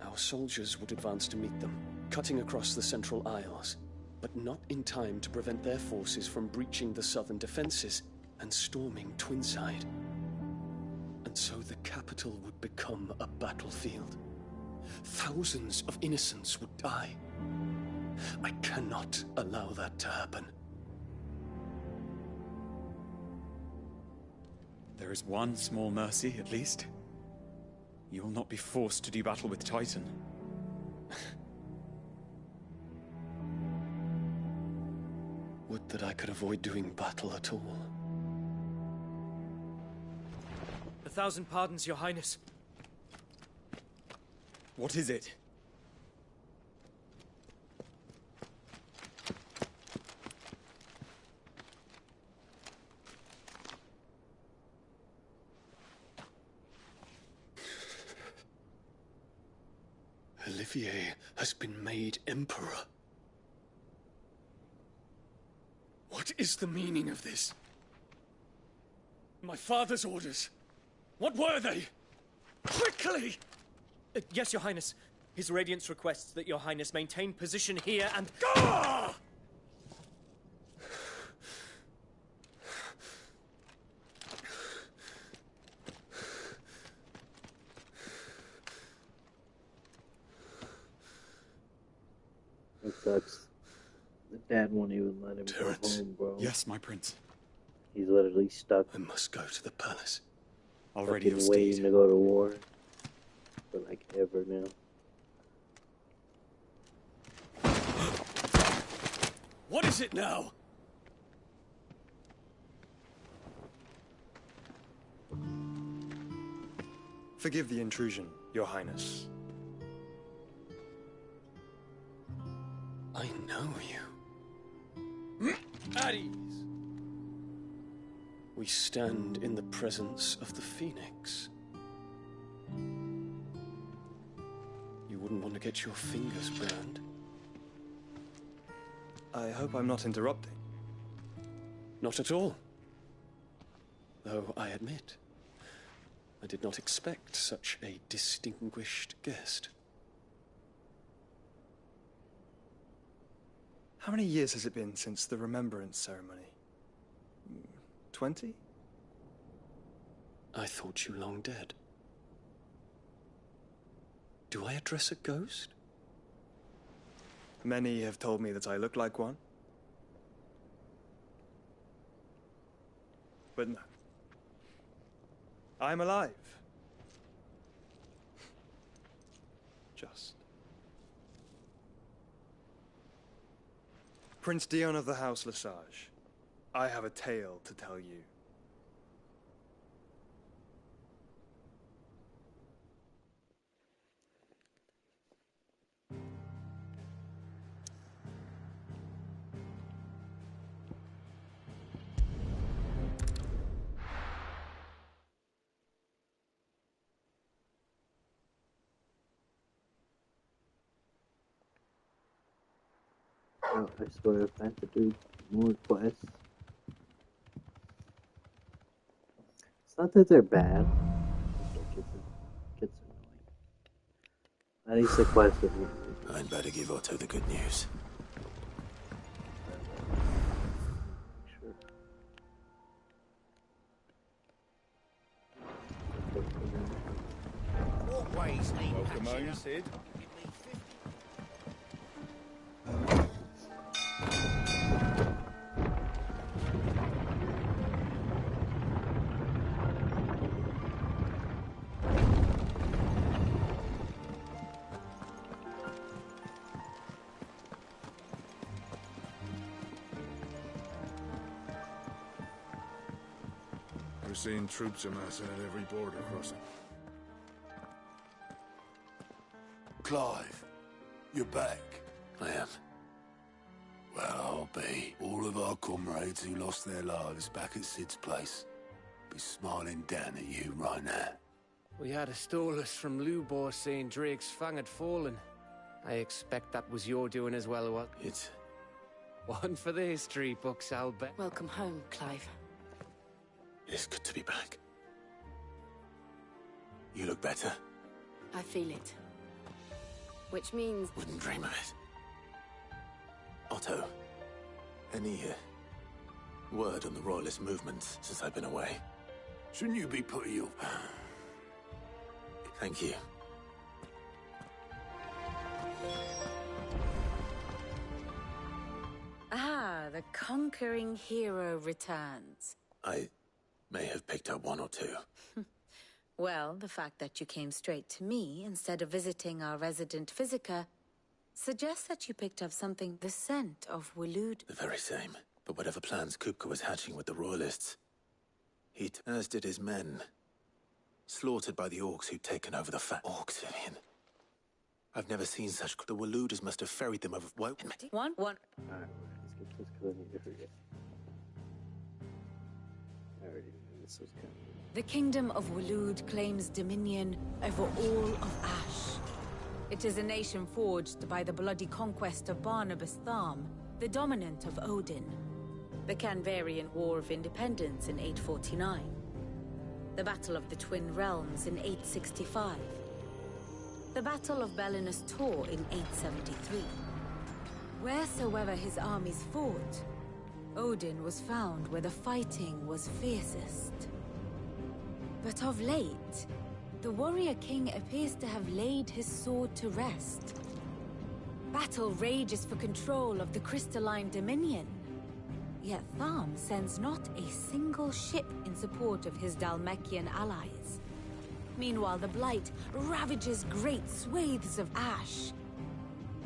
our soldiers would advance to meet them, cutting across the Central Isles, but not in time to prevent their forces from breaching the southern defenses and storming Twinside. And so the capital would become a battlefield. Thousands of innocents would die. I cannot allow that to happen. There is one small mercy, at least. You will not be forced to do battle with Titan. Would that I could avoid doing battle at all. 1,000 pardons, Your Highness. What is it? Olivier has been made Emperor. What is the meaning of this? My father's orders. What were they? Quickly! Yes, Your Highness. His Radiance requests that Your Highness maintain position here and... Gah! It sucks. The dad won't even let him Terence. go home, bro. Yes, my prince. He's literally stuck. I must go to the palace. Already your waiting steed. to go to war. For like ever now. What is it now? Forgive the intrusion, Your Highness. I know you. At ease. We stand in the presence of the Phoenix. You wouldn't want to get your fingers burned. I hope I'm not interrupting. Not at all. Though I admit, I did not expect such a distinguished guest. How many years has it been since the Remembrance ceremony? 20? I thought you long dead. Do I address a ghost? Many have told me that I look like one. But no. I'm alive. Just. Prince Dion of the House Lesage, I have a tale to tell you. Oh, I swear I plan to do more quests. It's not that they're bad. It gets annoying. At least the quest is I'd better give Otto the good news. sure. Walkways need Welcome patching home, up. Sid. We're seeing troops amassing at every border crossing. Clive, you're back. I am. Well, I'll be. All of our comrades who lost their lives back at Sid's place be smiling down at you right now. We had a stolus from Lubor saying Drake's fang had fallen. I expect that was your doing as well, what? It's one for the history books, I'll bet. Welcome home, Clive. It's good to be back. You look better. I feel it. Which means... Wouldn't dream of it. Otto, any word on the Royalist movements since I've been away? Shouldn't you be putting your... Thank you. Ah, the conquering hero returns. I may have picked up one or two. Well, the fact that you came straight to me instead of visiting our resident Physica suggests that you picked up something the scent of Waloed. The very same. But whatever plans Kupka was hatching with the Royalists, he'd, as did his men, slaughtered by the orcs who'd taken over the fat orcs, Vivian. I've never seen such... The Waluders must have ferried them over... What? One. Alright, let's get this because I need to forget. I already knew this was coming. The kingdom of Waloed claims dominion over all of Ash. It is a nation forged by the bloody conquest of Barnabas Tharm, the dominant of Odin. The Canvarian War of Independence in 849. The Battle of the Twin Realms in 865. The Battle of Belinus Tor in 873. Wheresoever his armies fought, Odin was found where the fighting was fiercest. But of late, the warrior king appears to have laid his sword to rest. Battle rages for control of the crystalline dominion. Yet Tharm sends not a single ship in support of his Dhalmekian allies. Meanwhile, the Blight ravages great swathes of Ash.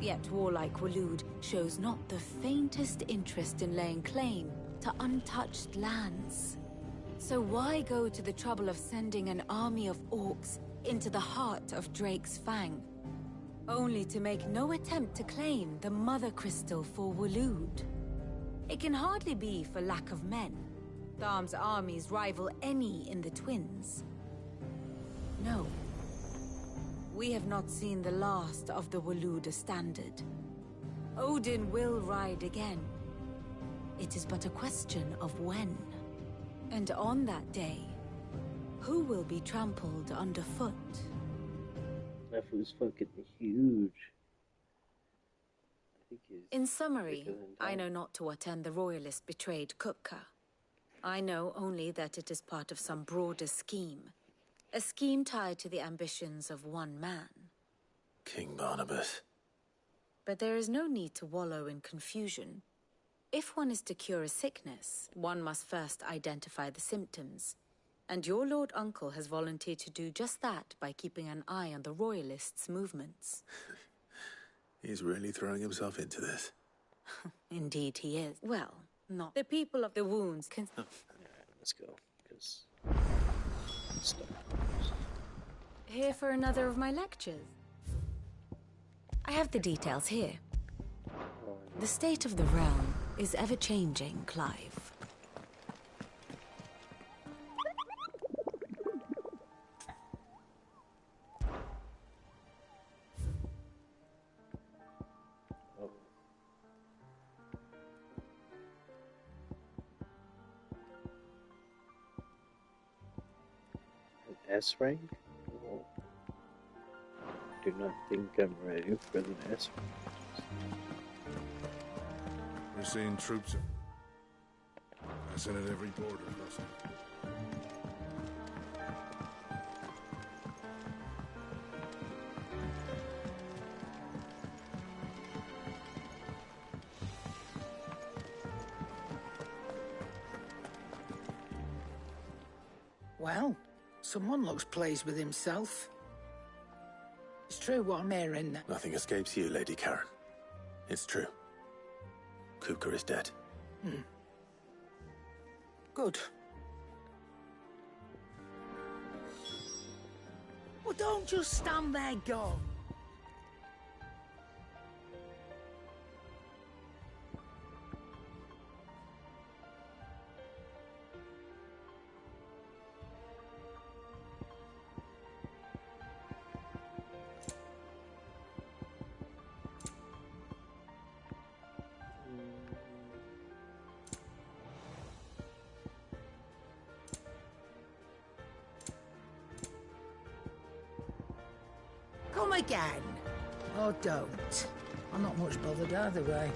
Yet warlike Waloed shows not the faintest interest in laying claim to untouched lands. So why go to the trouble of sending an army of orcs into the heart of Drake's Fang, only to make no attempt to claim the Mother Crystal for Waloed? It can hardly be for lack of men. Tharm's armies rival any in the Twins. No. We have not seen the last of the Waloed standard. Odin will ride again. It is but a question of when. And on that day, who will be trampled underfoot? That was fucking huge. I think he's In summary, bigger than I Tom. know not to what end the Royalists betrayed Kupka. I know only that it is part of some broader scheme. A scheme tied to the ambitions of one man. King Barnabas. But there is no need to wallow in confusion. If one is to cure a sickness, one must first identify the symptoms. And your Lord Uncle has volunteered to do just that by keeping an eye on the Royalists' movements. He's really throwing himself into this. Indeed he is. Well, not the people of the wounds can... Oh. Let's go, because... Stop. Here for another of my lectures. I have the details here. The state of the realm is ever-changing, Clive. S rank? No. Do not think I'm ready for the S rank. We're seeing troops passing at every border crossing. Well, someone looks pleased with himself. It's true what I'm hearing. Nothing escapes you, Lady Karen. It's true. Kuka is dead. Good. Well, don't just stand there, go. Come again. Or don't. I'm not much bothered either way.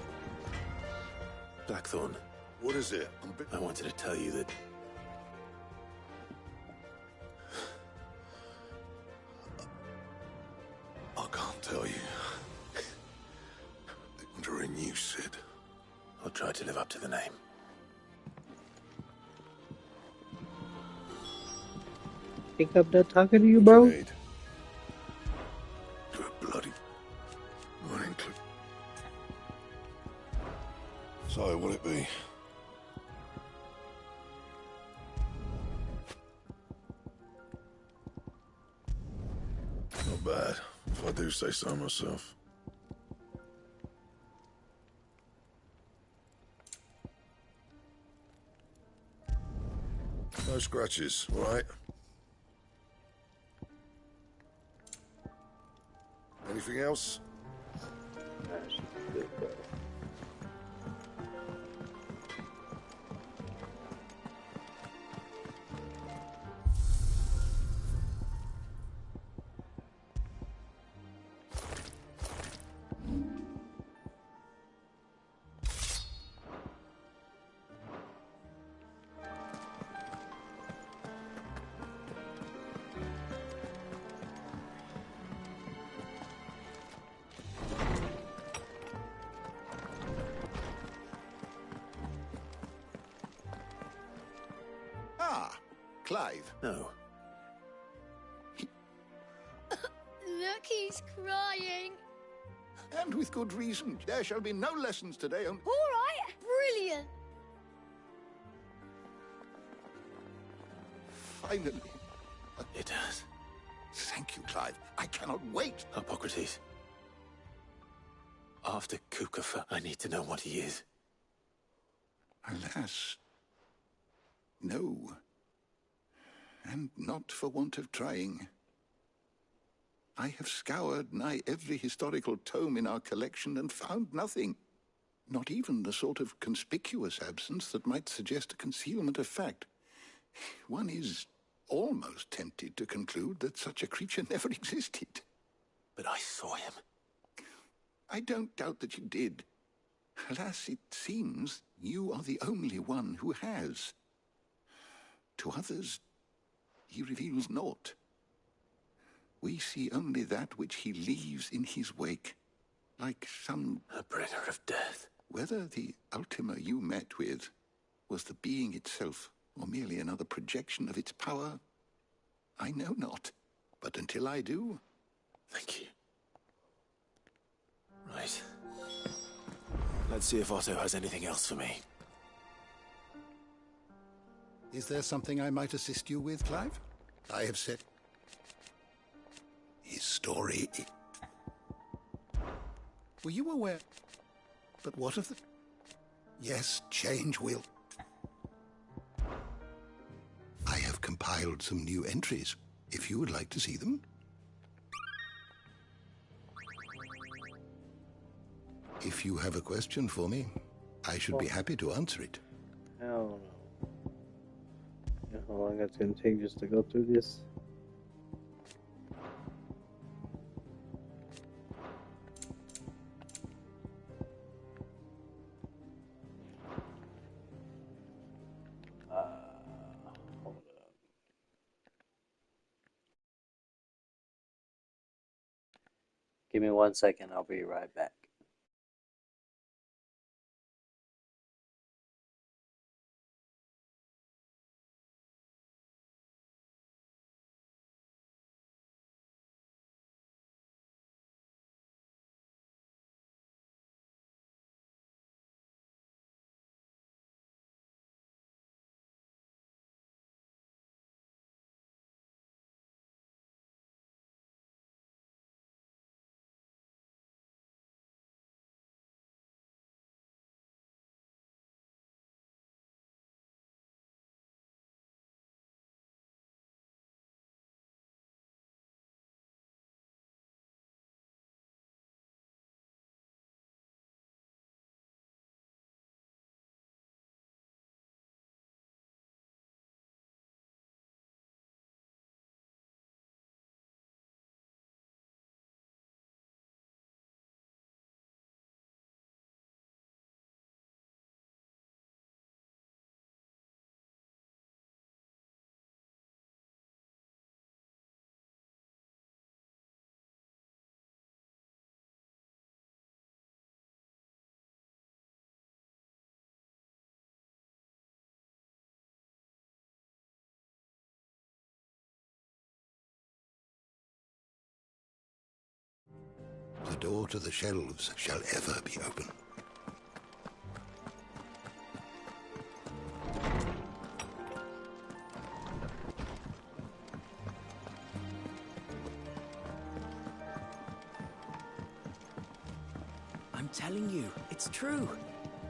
Blackthorn. What is it? I wanted to tell you that... I can't tell you. Under a new Sid. I'll try to live up to the name. Pick up that talking to you, bro. Do a bloody running clip. So, will it be? Not bad, if I do say so myself. No scratches, all right? Anything else? Clive? No. Look, he's crying. And with good reason. There shall be no lessons today. All right, brilliant. Finally. It has. Thank you, Clive. I cannot wait. Hippocrates. After Kukafa, I need to know what he is. Alas. No. And not for want of trying. I have scoured nigh every historical tome in our collection and found nothing. Not even the sort of conspicuous absence that might suggest a concealment of fact. One is almost tempted to conclude that such a creature never existed. But I saw him. I don't doubt that you did. Alas, it seems you are the only one who has. To others, he reveals naught. We see only that which he leaves in his wake, like some... A bringer of death. Whether the Ultima you met with was the being itself, or merely another projection of its power, I know not. But until I do... Thank you. Right. Let's see if Otto has anything else for me. Is there something I might assist you with, Clive? I have said... His story... Were you aware? But what of the... Yes, change will... I have compiled some new entries, if you would like to see them. If you have a question for me, I should be happy to answer it. Hell no. You know how long it's gonna take just to go through this? Hold up. Give me 1 second, I'll be right back. The door to the shelves shall ever be open. I'm telling you, it's true.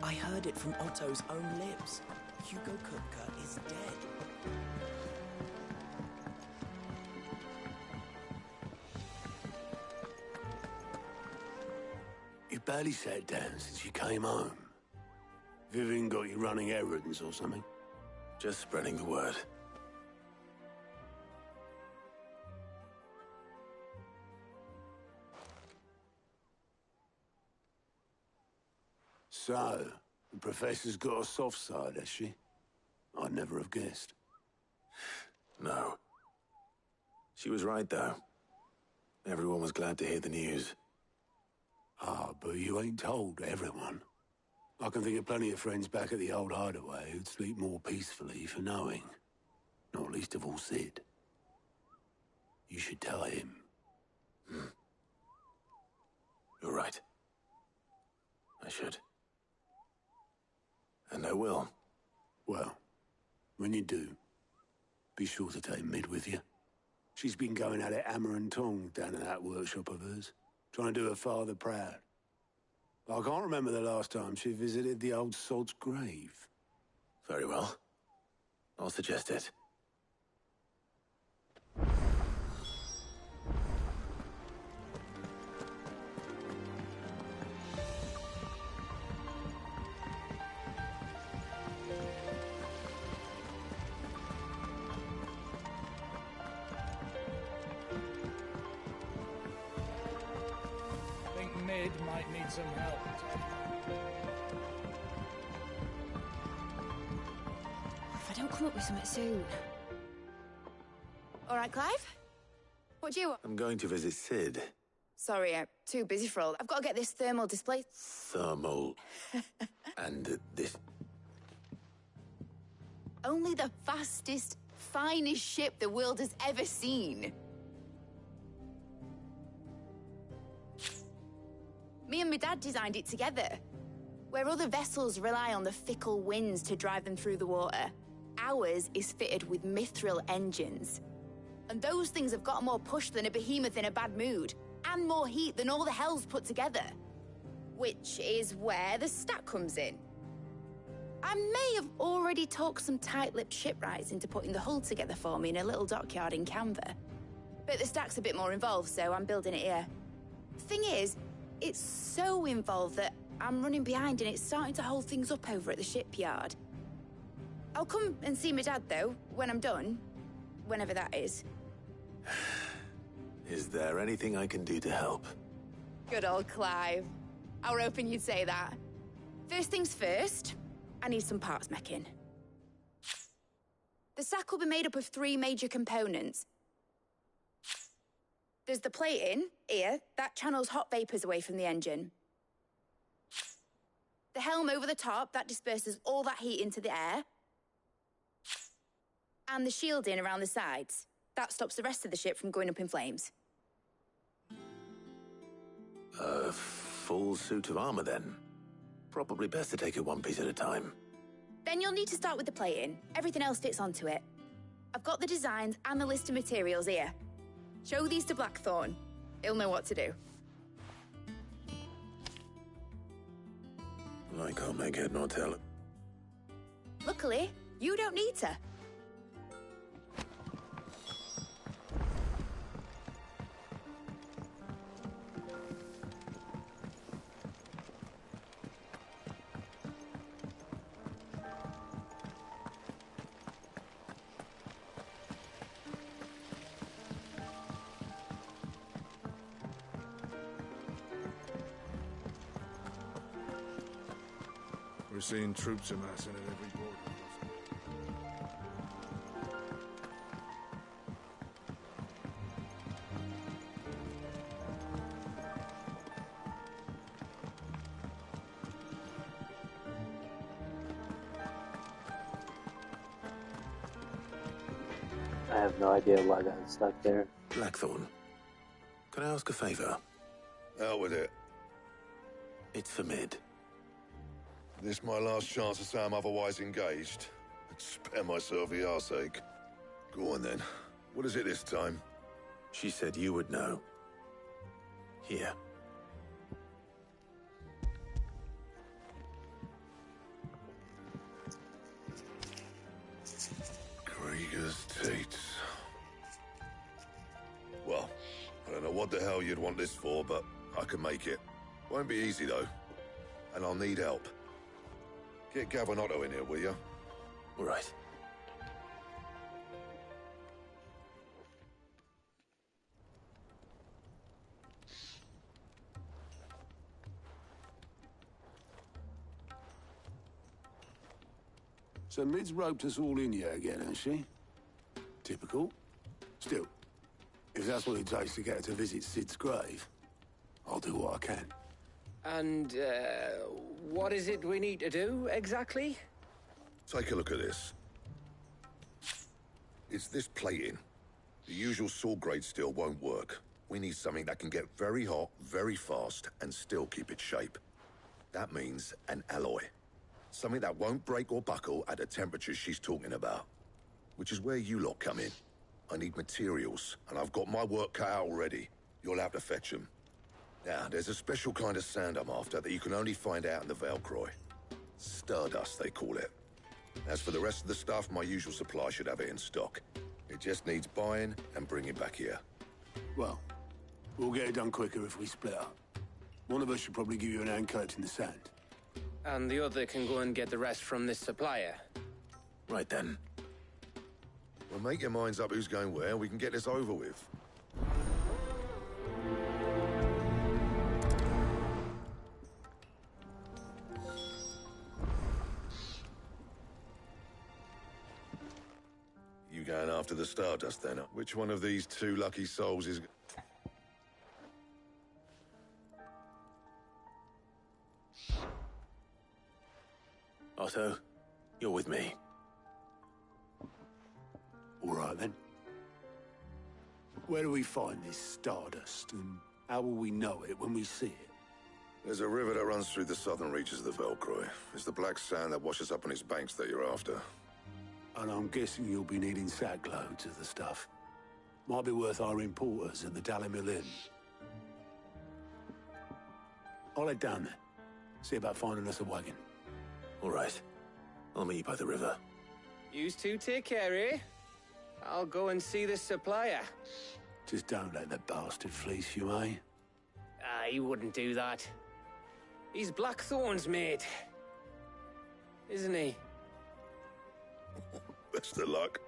I heard it from Otto's own lips. Hugo Kupka is dead. You barely sat down since you came home. Vivian got you running errands or something? Just spreading the word. So, the Professor's got a soft side, has she? I'd never have guessed. No. She was right, though. Everyone was glad to hear the news. Ah, but you ain't told everyone. I can think of plenty of friends back at the old hideaway who'd sleep more peacefully for knowing. Not least of all Sid. You should tell him. You're right. I should. And I will. Well, when you do, be sure to take Mid with you. She's been going at it hammer and tong down in that workshop of hers, trying to do her father proud. I can't remember the last time she visited the old sod's grave. Very well. I'll suggest it. Mid might need some help. If I don't come up with something soon. All right, Clive? What do you want? I'm going to visit Sid. Sorry, I'm too busy for all. I've got to get this thermal display. Thermal. And this. Only the fastest, finest ship the world has ever seen. Me and my dad designed it together. Where other vessels rely on the fickle winds to drive them through the water, ours is fitted with mithril engines. And those things have got more push than a behemoth in a bad mood, and more heat than all the hells put together. Which is where the stack comes in. I may have already talked some tight-lipped shipwrights into putting the hull together for me in a little dockyard in Canva. But the stack's a bit more involved, so I'm building it here. Thing is, it's so involved that I'm running behind and it's starting to hold things up over at the shipyard. I'll come and see my dad, though, when I'm done. Whenever that is. Is there anything I can do to help? Good old Clive. I were hoping you'd say that. First things first, I need some parts meching. The sack will be made up of 3 major components. There's the plating, here, that channels hot vapors away from the engine. The helm over the top, that disperses all that heat into the air. And the shielding around the sides. That stops the rest of the ship from going up in flames. A full suit of armor, then. Probably best to take it one piece at a time. Then you'll need to start with the plating. Everything else fits onto it. I've got the designs and the list of materials here. Show these to Blackthorn. He'll know what to do. I can't make head nor tail. Luckily, you don't need to. We're seeing troops amassing at every border. I have no idea why that's stuck there. Blackthorn, can I ask a favor? Out with it. It's for Mid. This my last chance to say I'm otherwise engaged. I'd spare myself the arseache. Go on then. What is it this time? She said you would know. Here. Krieger's Tates. Well, I don't know what the hell you'd want this for, but I can make it. Won't be easy, though. And I'll need help. Get Gavinotto in here, will you? All right. So Mid's roped us all in here again, has she? Typical. Still, if that's what it takes to get her to visit Sid's grave, I'll do what I can. And, what is it we need to do, exactly? Take a look at this. It's this plating. The usual sword grade steel won't work. We need something that can get very hot, very fast, and still keep its shape. That means an alloy. Something that won't break or buckle at the temperatures she's talking about. Which is where you lot come in. I need materials, and I've got my work cut out already. You'll have to fetch them. Now, there's a special kind of sand I'm after that you can only find out in the Valcroy. Stardust, they call it. As for the rest of the stuff, my usual supply should have it in stock. It just needs buying and bringing back here. Well, we'll get it done quicker if we split up. One of us should probably give you an hand coat in the sand. And the other can go and get the rest from this supplier. Right then. Well, make your minds up who's going where, and we can get this over with. You going after the Stardust, then? Which one of these 2 lucky souls is... Otto, you're with me. All right, then. Where do we find this stardust, and how will we know it when we see it? There's a river that runs through the southern reaches of the Velcroy. It's the black sand that washes up on its banks that you're after. And I'm guessing you'll be needing sackloads of the stuff. Might be worth hiring porters at the Dalimil Inn. I'll head down there. See about finding us a wagon. All right. I'll meet you by the river. You two take care, eh? I'll go and see the supplier. Just don't let the bastard fleece you, eh? He wouldn't do that. He's Blackthorn's mate. Isn't he? Best of luck.